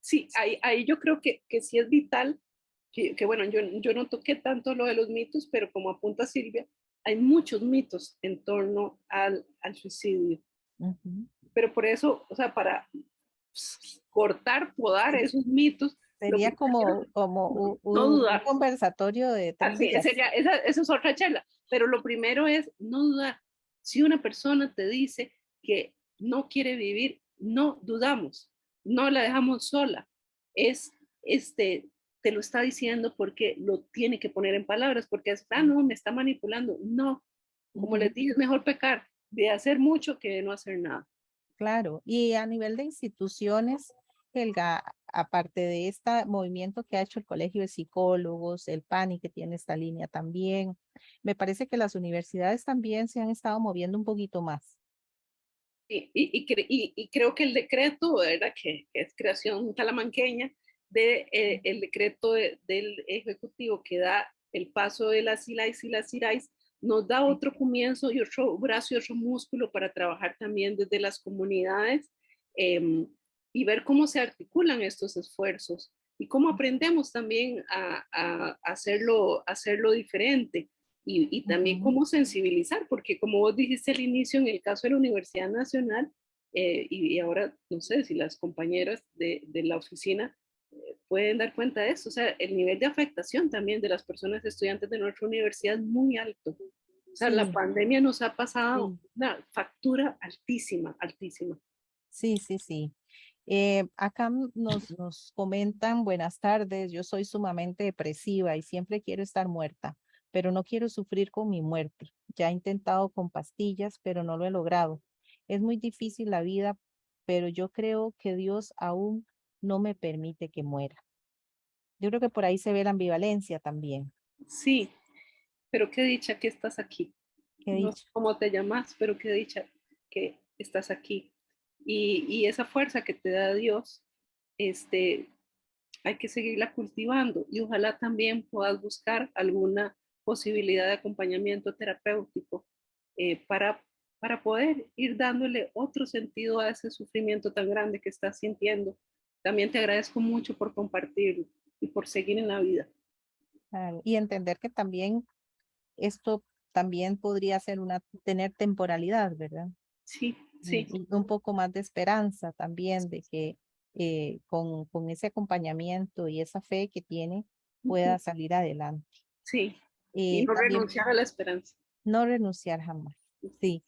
Sí, ahí yo creo que sí es vital, que bueno, yo no toqué tanto lo de los mitos, pero como apunta Silvia, hay muchos mitos en torno al suicidio. Ujú. Pero por eso, o sea, para cortar, podar esos mitos, lo Sería primero, como no un dudar. conversatorio de 3 días. Esa es otra charla, pero lo primero es no dudar. Si una persona te dice que no quiere vivir, no dudamos, no la dejamos sola. Es, este, te lo está diciendo porque lo tiene que poner en palabras, porque es, no, me está manipulando. No, como Ujú, les dije, es mejor pecar de hacer mucho que de no hacer nada. claro, y a nivel de instituciones, Helga, aparte de este movimiento que ha hecho el Colegio de Psicólogos, el PANI que tiene esta línea también, me parece que las universidades también se han estado moviendo un poquito más. Y creo que el decreto, ¿verdad? Que es creación talamanqueña, el decreto del Ejecutivo que da el paso de las ILAIS y las IRAIS, nos da Sí. otro comienzo y otro brazo y otro músculo para trabajar también desde las comunidades eh, y ver cómo se articulan estos esfuerzos y cómo aprendemos también a hacerlo diferente y también Ujú. cómo sensibilizar, porque como vos dijiste al inicio, en el caso de la Universidad Nacional, y ahora no sé si las compañeras de la oficina pueden dar cuenta de eso, o sea, el nivel de afectación también de las personas estudiantes de nuestra universidad es muy alto. O sea, la Sí, pandemia nos ha pasado sí, una factura altísima, altísima. sí, sí, sí. Acá nos comentan, buenas tardes, yo soy sumamente depresiva y siempre quiero estar muerta, pero no quiero sufrir con mi muerte. Ya he intentado con pastillas, pero no lo he logrado. Es muy difícil la vida, pero yo creo que Dios aún no me permite que muera. Yo creo que por ahí se ve la ambivalencia también. Sí, pero qué dicha que estás aquí. Qué No sé dicho. cómo te llamas, pero qué dicha que estás aquí. Y esa fuerza que te da Dios, este, hay que seguirla cultivando y ojalá también puedas buscar alguna posibilidad de acompañamiento terapéutico para, para poder ir dándole otro sentido a ese sufrimiento tan grande que estás sintiendo. También te agradezco mucho por compartirlo y por seguir en la vida. Claro, y entender que también esto también podría ser tener temporalidad, ¿verdad? Sí, sí, Y un poco más de esperanza también de que con ese acompañamiento y esa fe que tiene pueda salir adelante. sí. Y no También renunciar a la esperanza. no renunciar jamás. Sí,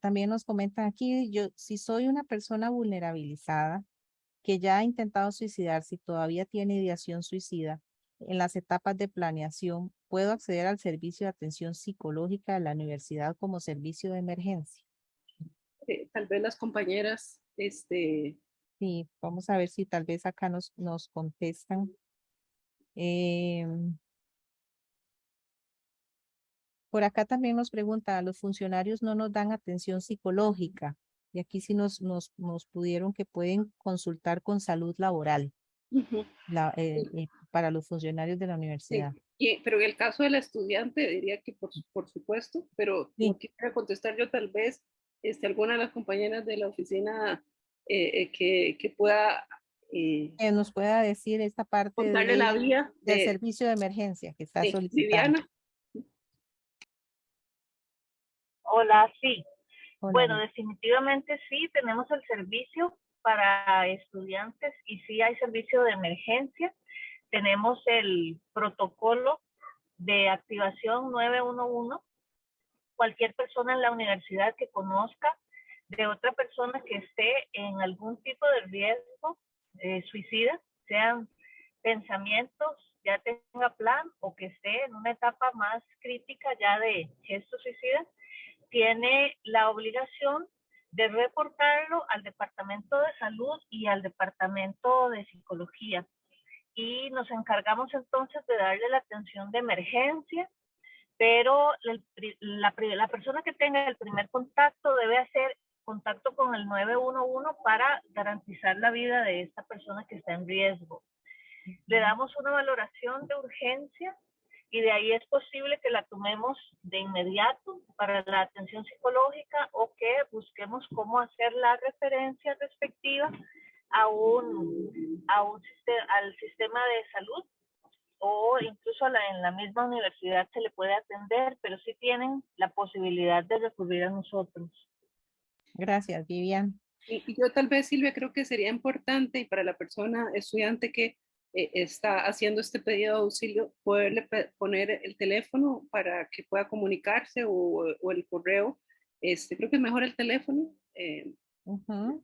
también nos comentan aquí, yo si soy una persona vulnerabilizada que ya ha intentado suicidarse y todavía tiene ideación suicida, en las etapas de planeación, ¿puedo acceder al servicio de atención psicológica de la universidad como servicio de emergencia? Tal vez las compañeras, Sí, vamos a ver si tal vez acá nos contestan. Por acá también nos pregunta, los funcionarios no nos dan atención psicológica. Y aquí sí nos pudieron que pueden consultar con salud laboral Ujú. para los funcionarios de la Sí, universidad. pero en el caso del estudiante diría que por supuesto, pero no Sí, quisiera contestar yo tal vez alguna de las compañeras de la oficina que pueda que nos pueda decir esta parte contarle la vía del de servicio de emergencia que está sí, solicitando. Viviana. Hola, sí. Hola, Bueno, definitivamente sí, tenemos el servicio para estudiantes y sí hay servicio de emergencia. Tenemos el protocolo de activación 911. Cualquier persona en la universidad que conozca de otra persona que esté en algún tipo de riesgo suicida, sean pensamientos, ya tenga plan o que esté en una etapa más crítica ya de gesto suicida, tiene la obligación de reportarlo al Departamento de Salud y al Departamento de Psicología. Y nos encargamos entonces de darle la atención de emergencia, pero la persona que tenga el primer contacto debe hacer contacto con el 911 para garantizar la vida de esta persona que está en riesgo. Le damos una valoración de urgencia y de ahí es posible que la tomemos de inmediato para la atención psicológica o que busquemos cómo hacer la referencia respectiva al sistema de salud o incluso en la misma universidad se le puede atender, pero sí tienen la posibilidad de recurrir a nosotros. gracias, Vivian. Y yo tal vez, Silvia, creo que sería importante y para la persona estudiante que está haciendo este pedido de auxilio, poderle poner el teléfono para que pueda comunicarse o el correo. Creo que es mejor el teléfono. Ujú.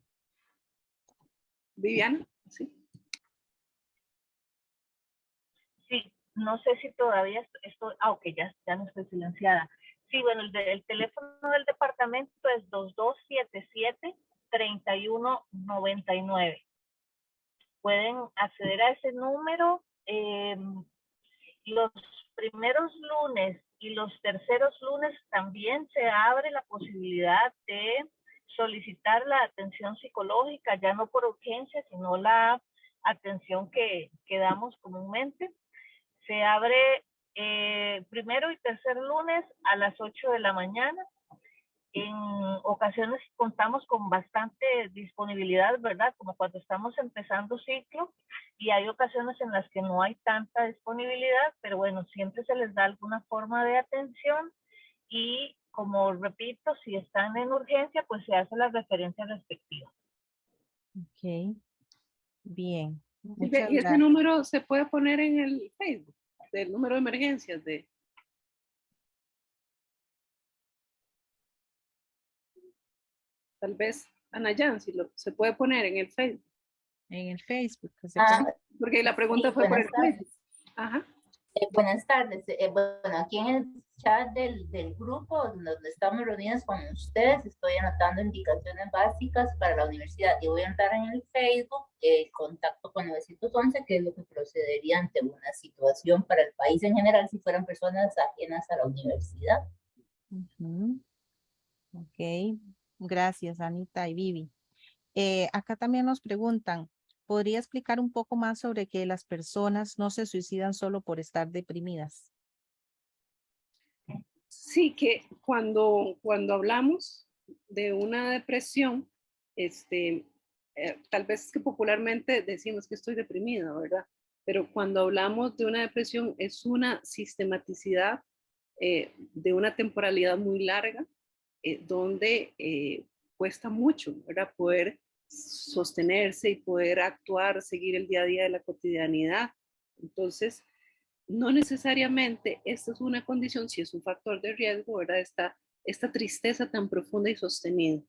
Viviana, sí. Sí, no sé si todavía estoy, ok, ya no estoy silenciada. Sí, bueno, el teléfono del departamento es 2277-3199. Pueden acceder a ese número. Los primeros lunes y los terceros lunes también se abre la posibilidad de solicitar la atención psicológica, ya no por urgencia, sino la atención que damos comúnmente. Se abre primero y tercer lunes a las 8 de la mañana. En ocasiones contamos con bastante disponibilidad, ¿verdad? Como cuando estamos empezando ciclo, y hay ocasiones en las que no hay tanta disponibilidad, pero bueno, siempre se les da alguna forma de atención y como repito, si están en urgencia, pues se hace la referencia respectiva. Ok, bien. Silvia, Muchas y ese gracias. número se puede poner en el Facebook, del número de emergencias de... Tal vez, Ana Jan, si se puede poner en el Facebook. En el Facebook, que se Ah, puede. Porque la pregunta sí, fue por buenas el Facebook. tardes. Ajá. Buenas tardes. Bueno, aquí en el chat del grupo donde estamos reunidas con ustedes, estoy anotando indicaciones básicas para la universidad y voy a entrar en el Facebook contacto con 911, que es lo que procedería ante una situación para el país en general si fueran personas ajenas a la universidad. Ujú. Ok, gracias, Anita y Vivi. Acá también nos preguntan, ¿podría explicar un poco más sobre que las personas no se suicidan solo por estar deprimidas? Sí, que cuando hablamos de una depresión, tal vez es que popularmente decimos que estoy deprimida, ¿verdad? Pero cuando hablamos de una depresión es una sistematicidad de una temporalidad muy larga, donde cuesta mucho, ¿verdad? Poder sostenerse y poder actuar, seguir el día a día de la cotidianidad. Entonces, no necesariamente esta es una condición, si es un factor de riesgo, ¿verdad? Esta tristeza tan profunda y sostenida.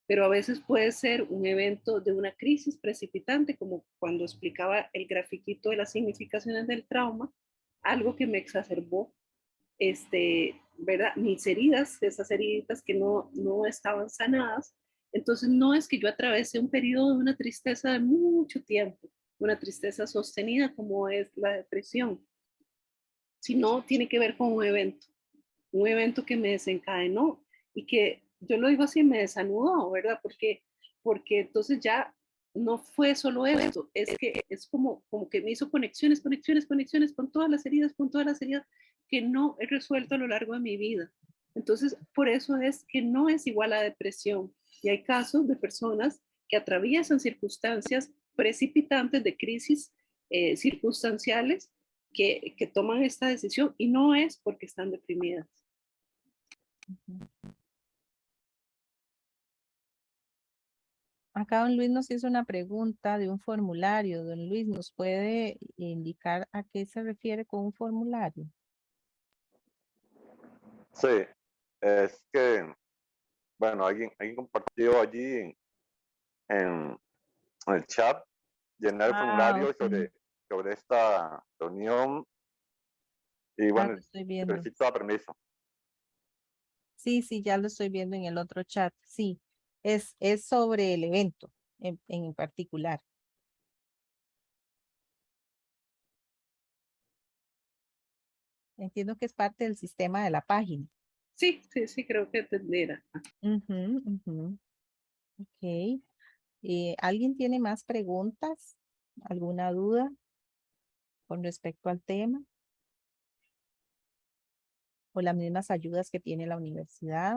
Pero a veces puede ser un evento de una crisis precipitante, como cuando explicaba el grafiquito de las significaciones del trauma, algo que me exacerbó, ¿verdad? Mis heridas, esas heridas que no estaban sanadas. Entonces no es que yo atravesé un periodo de una tristeza de mucho tiempo, una tristeza sostenida como es la depresión, sino tiene que ver con un evento. un evento que me desencadenó y que yo lo digo así, me desanudó, ¿verdad? Porque entonces ya no fue solo eso, es que es como que me hizo conexiones con todas las heridas que no he resuelto a lo largo de mi vida. Entonces, por eso es que no es igual a depresión. Y hay casos de personas que atraviesan circunstancias precipitantes de crisis circunstanciales que toman esta decisión y no es porque están deprimidas. Acá don Luis nos hizo una pregunta de un formulario. Don Luis, ¿nos puede indicar a qué se refiere con un formulario? Sí, es que, bueno, alguien compartió allí en el chat, llenar el formulario Ok. sobre esta reunión y Ya bueno, lo estoy viendo. necesito permiso. Sí, sí, ya lo estoy viendo en el otro chat. Sí, es sobre el evento en particular. Entiendo que es parte del sistema de la página. Sí, creo que entendiera. Ujú, ujú. Ok. ¿Alguien tiene más preguntas? ¿Alguna duda con respecto al tema? ¿O las mismas ayudas que tiene la universidad?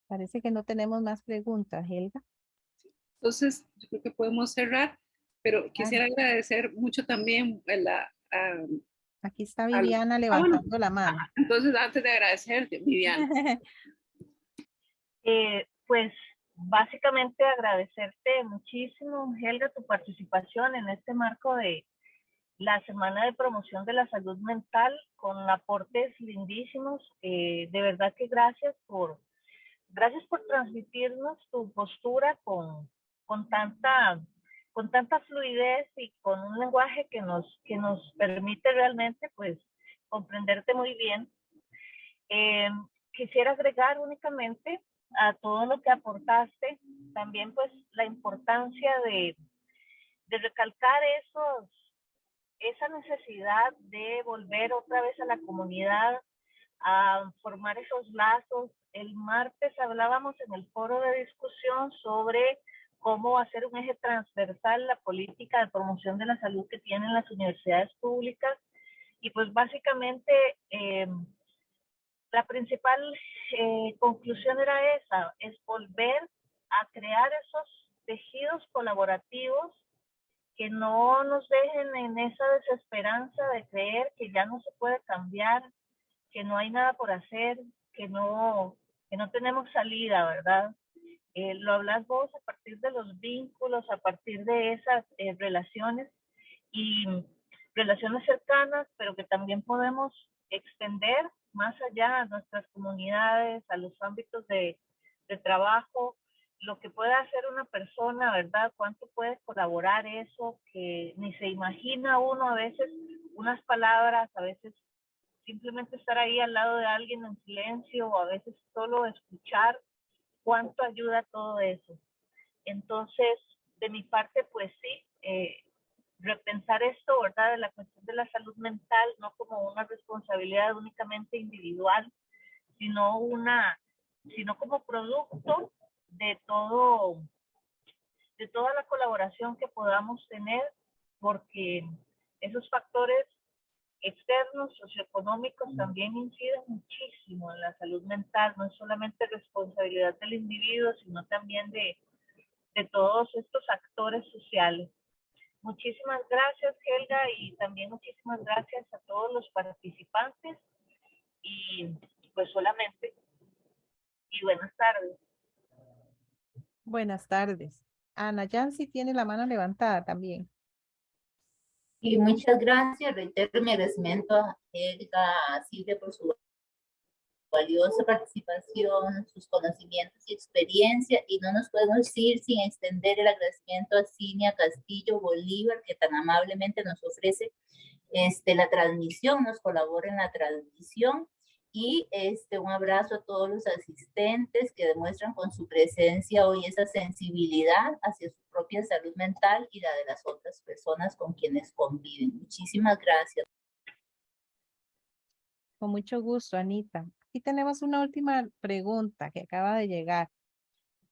Parece que no tenemos más preguntas, Helga. Entonces, yo creo que podemos cerrar, pero quisiera agradecer mucho también Aquí está Viviana bueno, levantando la mano. entonces antes de agradecerte, Viviana. Pues básicamente agradecerte muchísimo, Helga, tu participación en este marco de la Semana de Promoción de la Salud Mental con aportes lindísimos. De verdad que gracias por transmitirnos tu postura con tanta fluidez y con un lenguaje que nos permite realmente pues comprenderte muy bien. Quisiera agregar únicamente a todo lo que aportaste también pues la importancia de recalcar esa necesidad de volver otra vez a la comunidad, a formar esos lazos. El martes hablábamos en el foro de discusión sobre cómo hacer un eje transversal la política de promoción de la salud que tienen las universidades públicas y pues básicamente la principal conclusión era esa, es volver a crear esos tejidos colaborativos que no nos dejen en esa desesperanza de creer que ya no se puede cambiar, que no hay nada por hacer, que no tenemos salida, ¿verdad? Lo hablas vos a partir de los vínculos, a partir de esas relaciones y relaciones cercanas, pero que también podemos extender más allá a nuestras comunidades, a los ámbitos de trabajo, lo que puede hacer una persona, ¿verdad? Cuánto puede colaborar eso, que ni se imagina uno a veces unas palabras, a veces simplemente estar ahí al lado de alguien en silencio o a veces solo escuchar, cuánto ayuda todo eso. Entonces, de mi parte, pues sí, repensar esto, ¿verdad? De la cuestión de la salud mental, no como una responsabilidad únicamente individual, sino como producto de toda la colaboración que podamos tener, porque esos factores externos, socioeconómicos, también inciden muchísimo en la salud mental. No es solamente responsabilidad del individuo, sino también de todos estos actores sociales. Muchísimas gracias, Helga, y también muchísimas gracias a todos los participantes. Y pues solamente, y buenas tardes. Buenas tardes. Ana Yancy tiene la mano levantada también. Y muchas gracias, reitero mi agradecimiento a Helga, a Silvia por su valiosa participación, sus conocimientos y experiencia, y no nos podemos ir sin extender el agradecimiento a Cinia Castillo Bolívar, que tan amablemente nos ofrece la transmisión, nos colabora en la transmisión, Y un abrazo a todos los asistentes que demuestran con su presencia hoy esa sensibilidad hacia su propia salud mental y la de las otras personas con quienes conviven. Muchísimas gracias. Con mucho gusto, Anita. Aquí tenemos una última pregunta que acaba de llegar.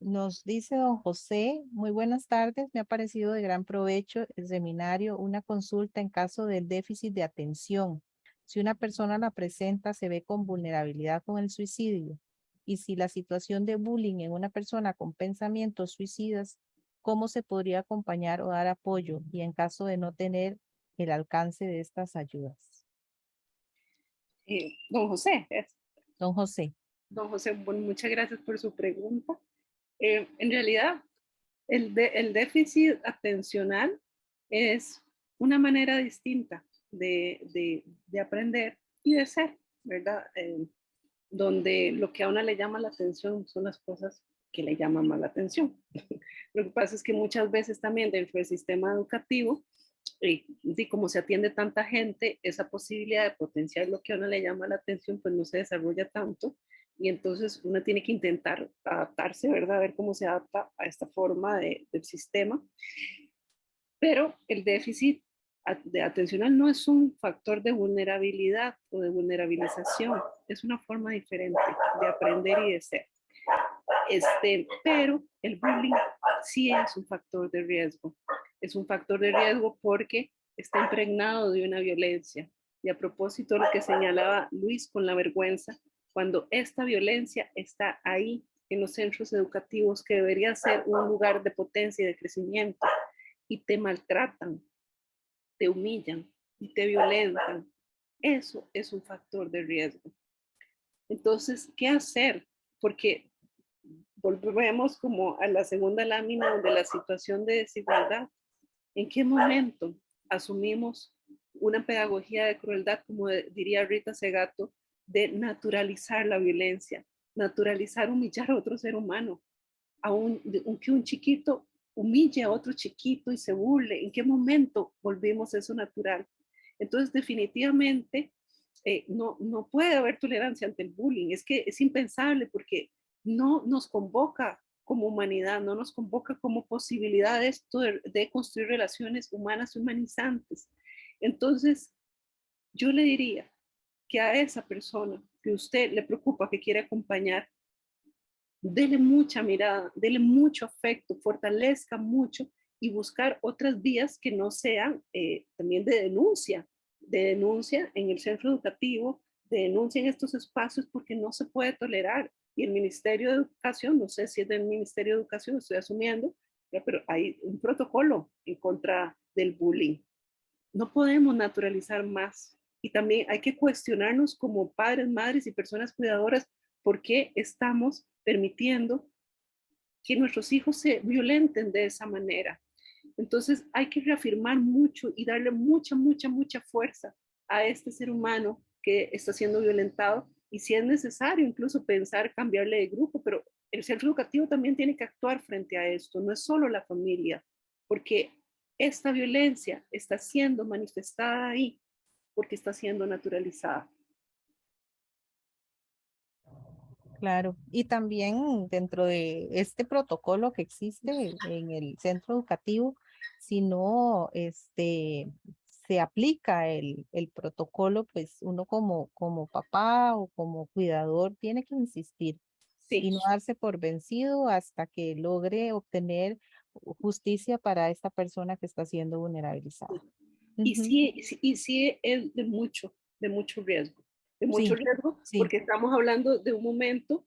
Nos dice don José, muy buenas tardes, me ha parecido de gran provecho el seminario, una consulta en caso del déficit de atención. Si una persona la presenta, se ve con vulnerabilidad con el suicidio. Y si la situación de bullying en una persona con pensamientos suicidas, ¿cómo se podría acompañar o dar apoyo? Y en caso de no tener el alcance de estas ayudas. Don José, Don José. Don José, bueno, muchas gracias por su pregunta. En realidad, el déficit atencional es una manera distinta de aprender y de ser, ¿verdad? Donde lo que a una le llama la atención son las cosas que le llaman más la atención. Lo que pasa es que muchas veces también dentro del sistema educativo, y como se atiende tanta gente, esa posibilidad de potenciar lo que a uno le llama la atención, pues no se desarrolla tanto. Y entonces uno tiene que intentar adaptarse, ¿verdad? A ver cómo se adapta a esta forma del sistema. Pero el déficit de atencional no es un factor de vulnerabilidad o de vulnerabilización, es una forma diferente de aprender y de ser. Pero el bullying sí es un factor de riesgo. Es un factor de riesgo porque está impregnado de una violencia. Y a propósito de lo que señalaba Luis con la vergüenza, cuando esta violencia está ahí en los centros educativos, que debería ser un lugar de potencia y de crecimiento, y te maltratan, te humillan y te violentan, eso es un factor de riesgo. Entonces, ¿qué hacer? Porque volvemos como a la segunda lámina de la situación de desigualdad. ¿En qué momento asumimos una pedagogía de crueldad, como diría Rita Segato, de naturalizar la violencia, naturalizar humillar a otro ser humano, aunque un chiquito humille a otro chiquito y se burle? ¿En qué momento volvimos eso natural? Entonces, definitivamente, no puede haber tolerancia ante el bullying. Es que es impensable porque no nos convoca como humanidad, no nos convoca como posibilidad de construir relaciones humanas humanizantes. Entonces, yo le diría que a esa persona que usted le preocupa, que quiere acompañar, dele mucha mirada, dele mucho afecto, fortalezca mucho y buscar otras vías que no sean también de denuncia en el centro educativo, de denuncia en estos espacios, porque no se puede tolerar. Y el Ministerio de Educación, no sé si es del Ministerio de Educación, estoy asumiendo, pero hay un protocolo en contra del bullying. No podemos naturalizar más. Y también hay que cuestionarnos como padres, madres y personas cuidadoras por qué estamos permitiendo que nuestros hijos se violenten de esa manera. Entonces hay que reafirmar mucho y darle mucha fuerza a este ser humano que está siendo violentado, y si es necesario incluso pensar cambiarle de grupo, pero el centro educativo también tiene que actuar frente a esto, no es solo la familia, porque esta violencia está siendo manifestada ahí porque está siendo naturalizada. Claro, y también dentro de este protocolo que existe en el centro educativo, si no se aplica el protocolo, pues uno como papá o como cuidador tiene que insistir Sí. y no darse por vencido hasta que logre obtener justicia para esta persona que está siendo vulnerabilizada. Y Ujú. sí es de mucho riesgo, Sí, sí, porque estamos hablando de un momento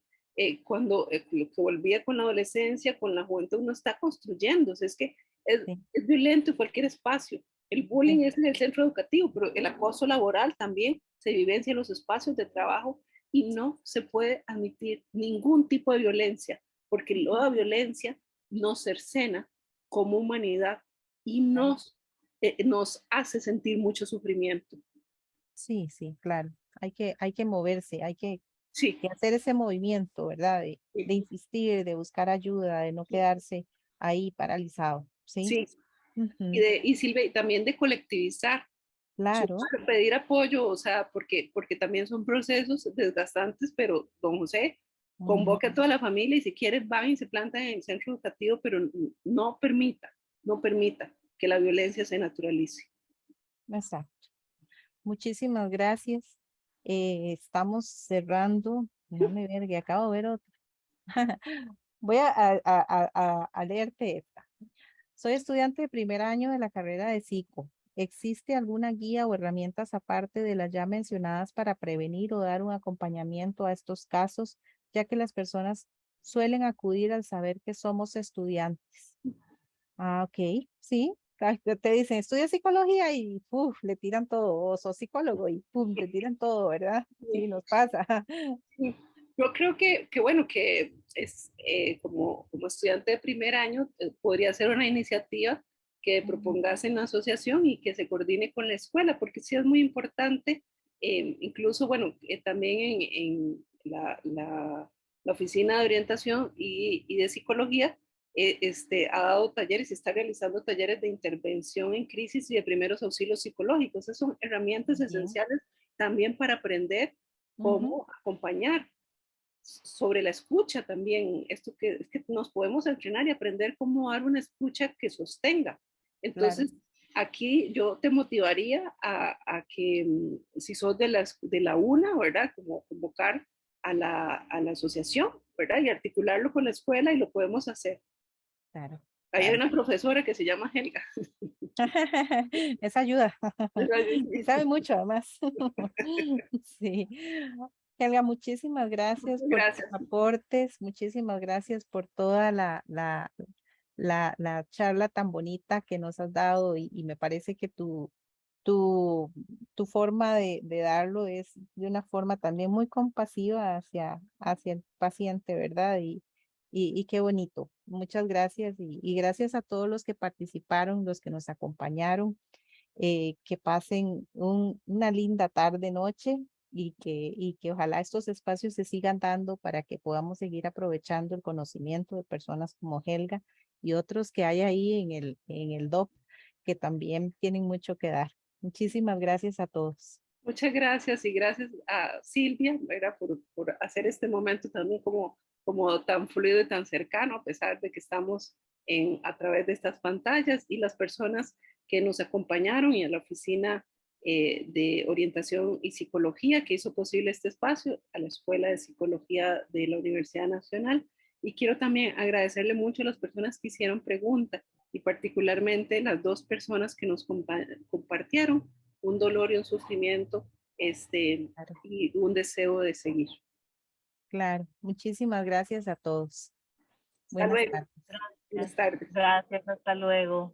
cuando lo que volvía con la adolescencia, con la juventud, uno está construyéndose. Es que sí, es violento en cualquier espacio. El bullying sí. es en el centro educativo, pero el acoso laboral también se vivencia en los espacios de trabajo, y no se puede admitir ningún tipo de violencia, porque la violencia nos cercena como humanidad y nos hace sentir mucho sufrimiento. Sí, sí, claro. Hay que moverse, Sí, que hacer ese movimiento, ¿verdad? De sí, insistir, de buscar ayuda, de no quedarse ahí paralizado, ¿sí? sí. Ujú. Y Silvia, y también de colectivizar, Claro. pedir apoyo, o sea, porque también son procesos desgastantes, pero don José, convoque a toda la familia y si quiere van y se plantan en el centro educativo, pero no permita que la violencia se naturalice. Exacto. Muchísimas gracias. Estamos cerrando. Déjame ver, que acabo de ver otra. Voy a leerte esta. Soy estudiante de primer año de la carrera de psico. ¿Existe alguna guía o herramientas aparte de las ya mencionadas para prevenir o dar un acompañamiento a estos casos, ya que las personas suelen acudir al saber que somos estudiantes? Ah, ok, sí. Te dicen, estudia psicología y le tiran todo, o sos psicólogo y te tiran todo, ¿verdad? Sí, nos pasa. Yo creo que bueno, que es como estudiante de primer año, podría ser una iniciativa que propongas en la asociación y que se coordine con la escuela, porque sí es muy importante, incluso, bueno, también en la oficina de orientación y de psicología, ha dado talleres y está realizando talleres de intervención en crisis y de primeros auxilios psicológicos. Esas son herramientas esenciales también para aprender cómo acompañar, sobre la escucha también, esto que es que nos podemos entrenar y aprender cómo dar una escucha que sostenga. Entonces, aquí yo te motivaría a que si sos de la UNA, ¿verdad? Como convocar a la asociación, ¿verdad? Y articularlo con la escuela y lo podemos hacer. Claro. Ahí hay una profesora que se llama Helga. Esa ayuda. Y sabe mucho además. Sí. Helga, muchísimas gracias por tus Gracias. aportes, muchísimas gracias por toda la charla tan bonita que nos has dado y me parece que tu, tu forma de darlo es de una forma también muy compasiva hacia el paciente, ¿verdad? Y qué bonito. Muchas gracias y gracias a todos los que participaron, los que nos acompañaron. Que pasen una linda tarde, noche y que ojalá estos espacios se sigan dando para que podamos seguir aprovechando el conocimiento de personas como Helga y otros que hay ahí en el DOP que también tienen mucho que dar. Muchísimas gracias a todos. Muchas gracias y gracias a Silvia, ¿verdad? Por hacer este momento también como tan fluido y tan cercano, a pesar de que estamos a través de estas pantallas, y las personas que nos acompañaron y a la oficina de orientación y psicología que hizo posible este espacio, a la Escuela de Psicología de la Universidad Nacional. Y quiero también agradecerle mucho a las personas que hicieron preguntas y particularmente las dos personas que nos compartieron un dolor y un sufrimiento, Claro, y un deseo de seguir. claro. Muchísimas gracias a todos. Hasta Buenas luego. tardes. Buenas tardes. Gracias, hasta luego.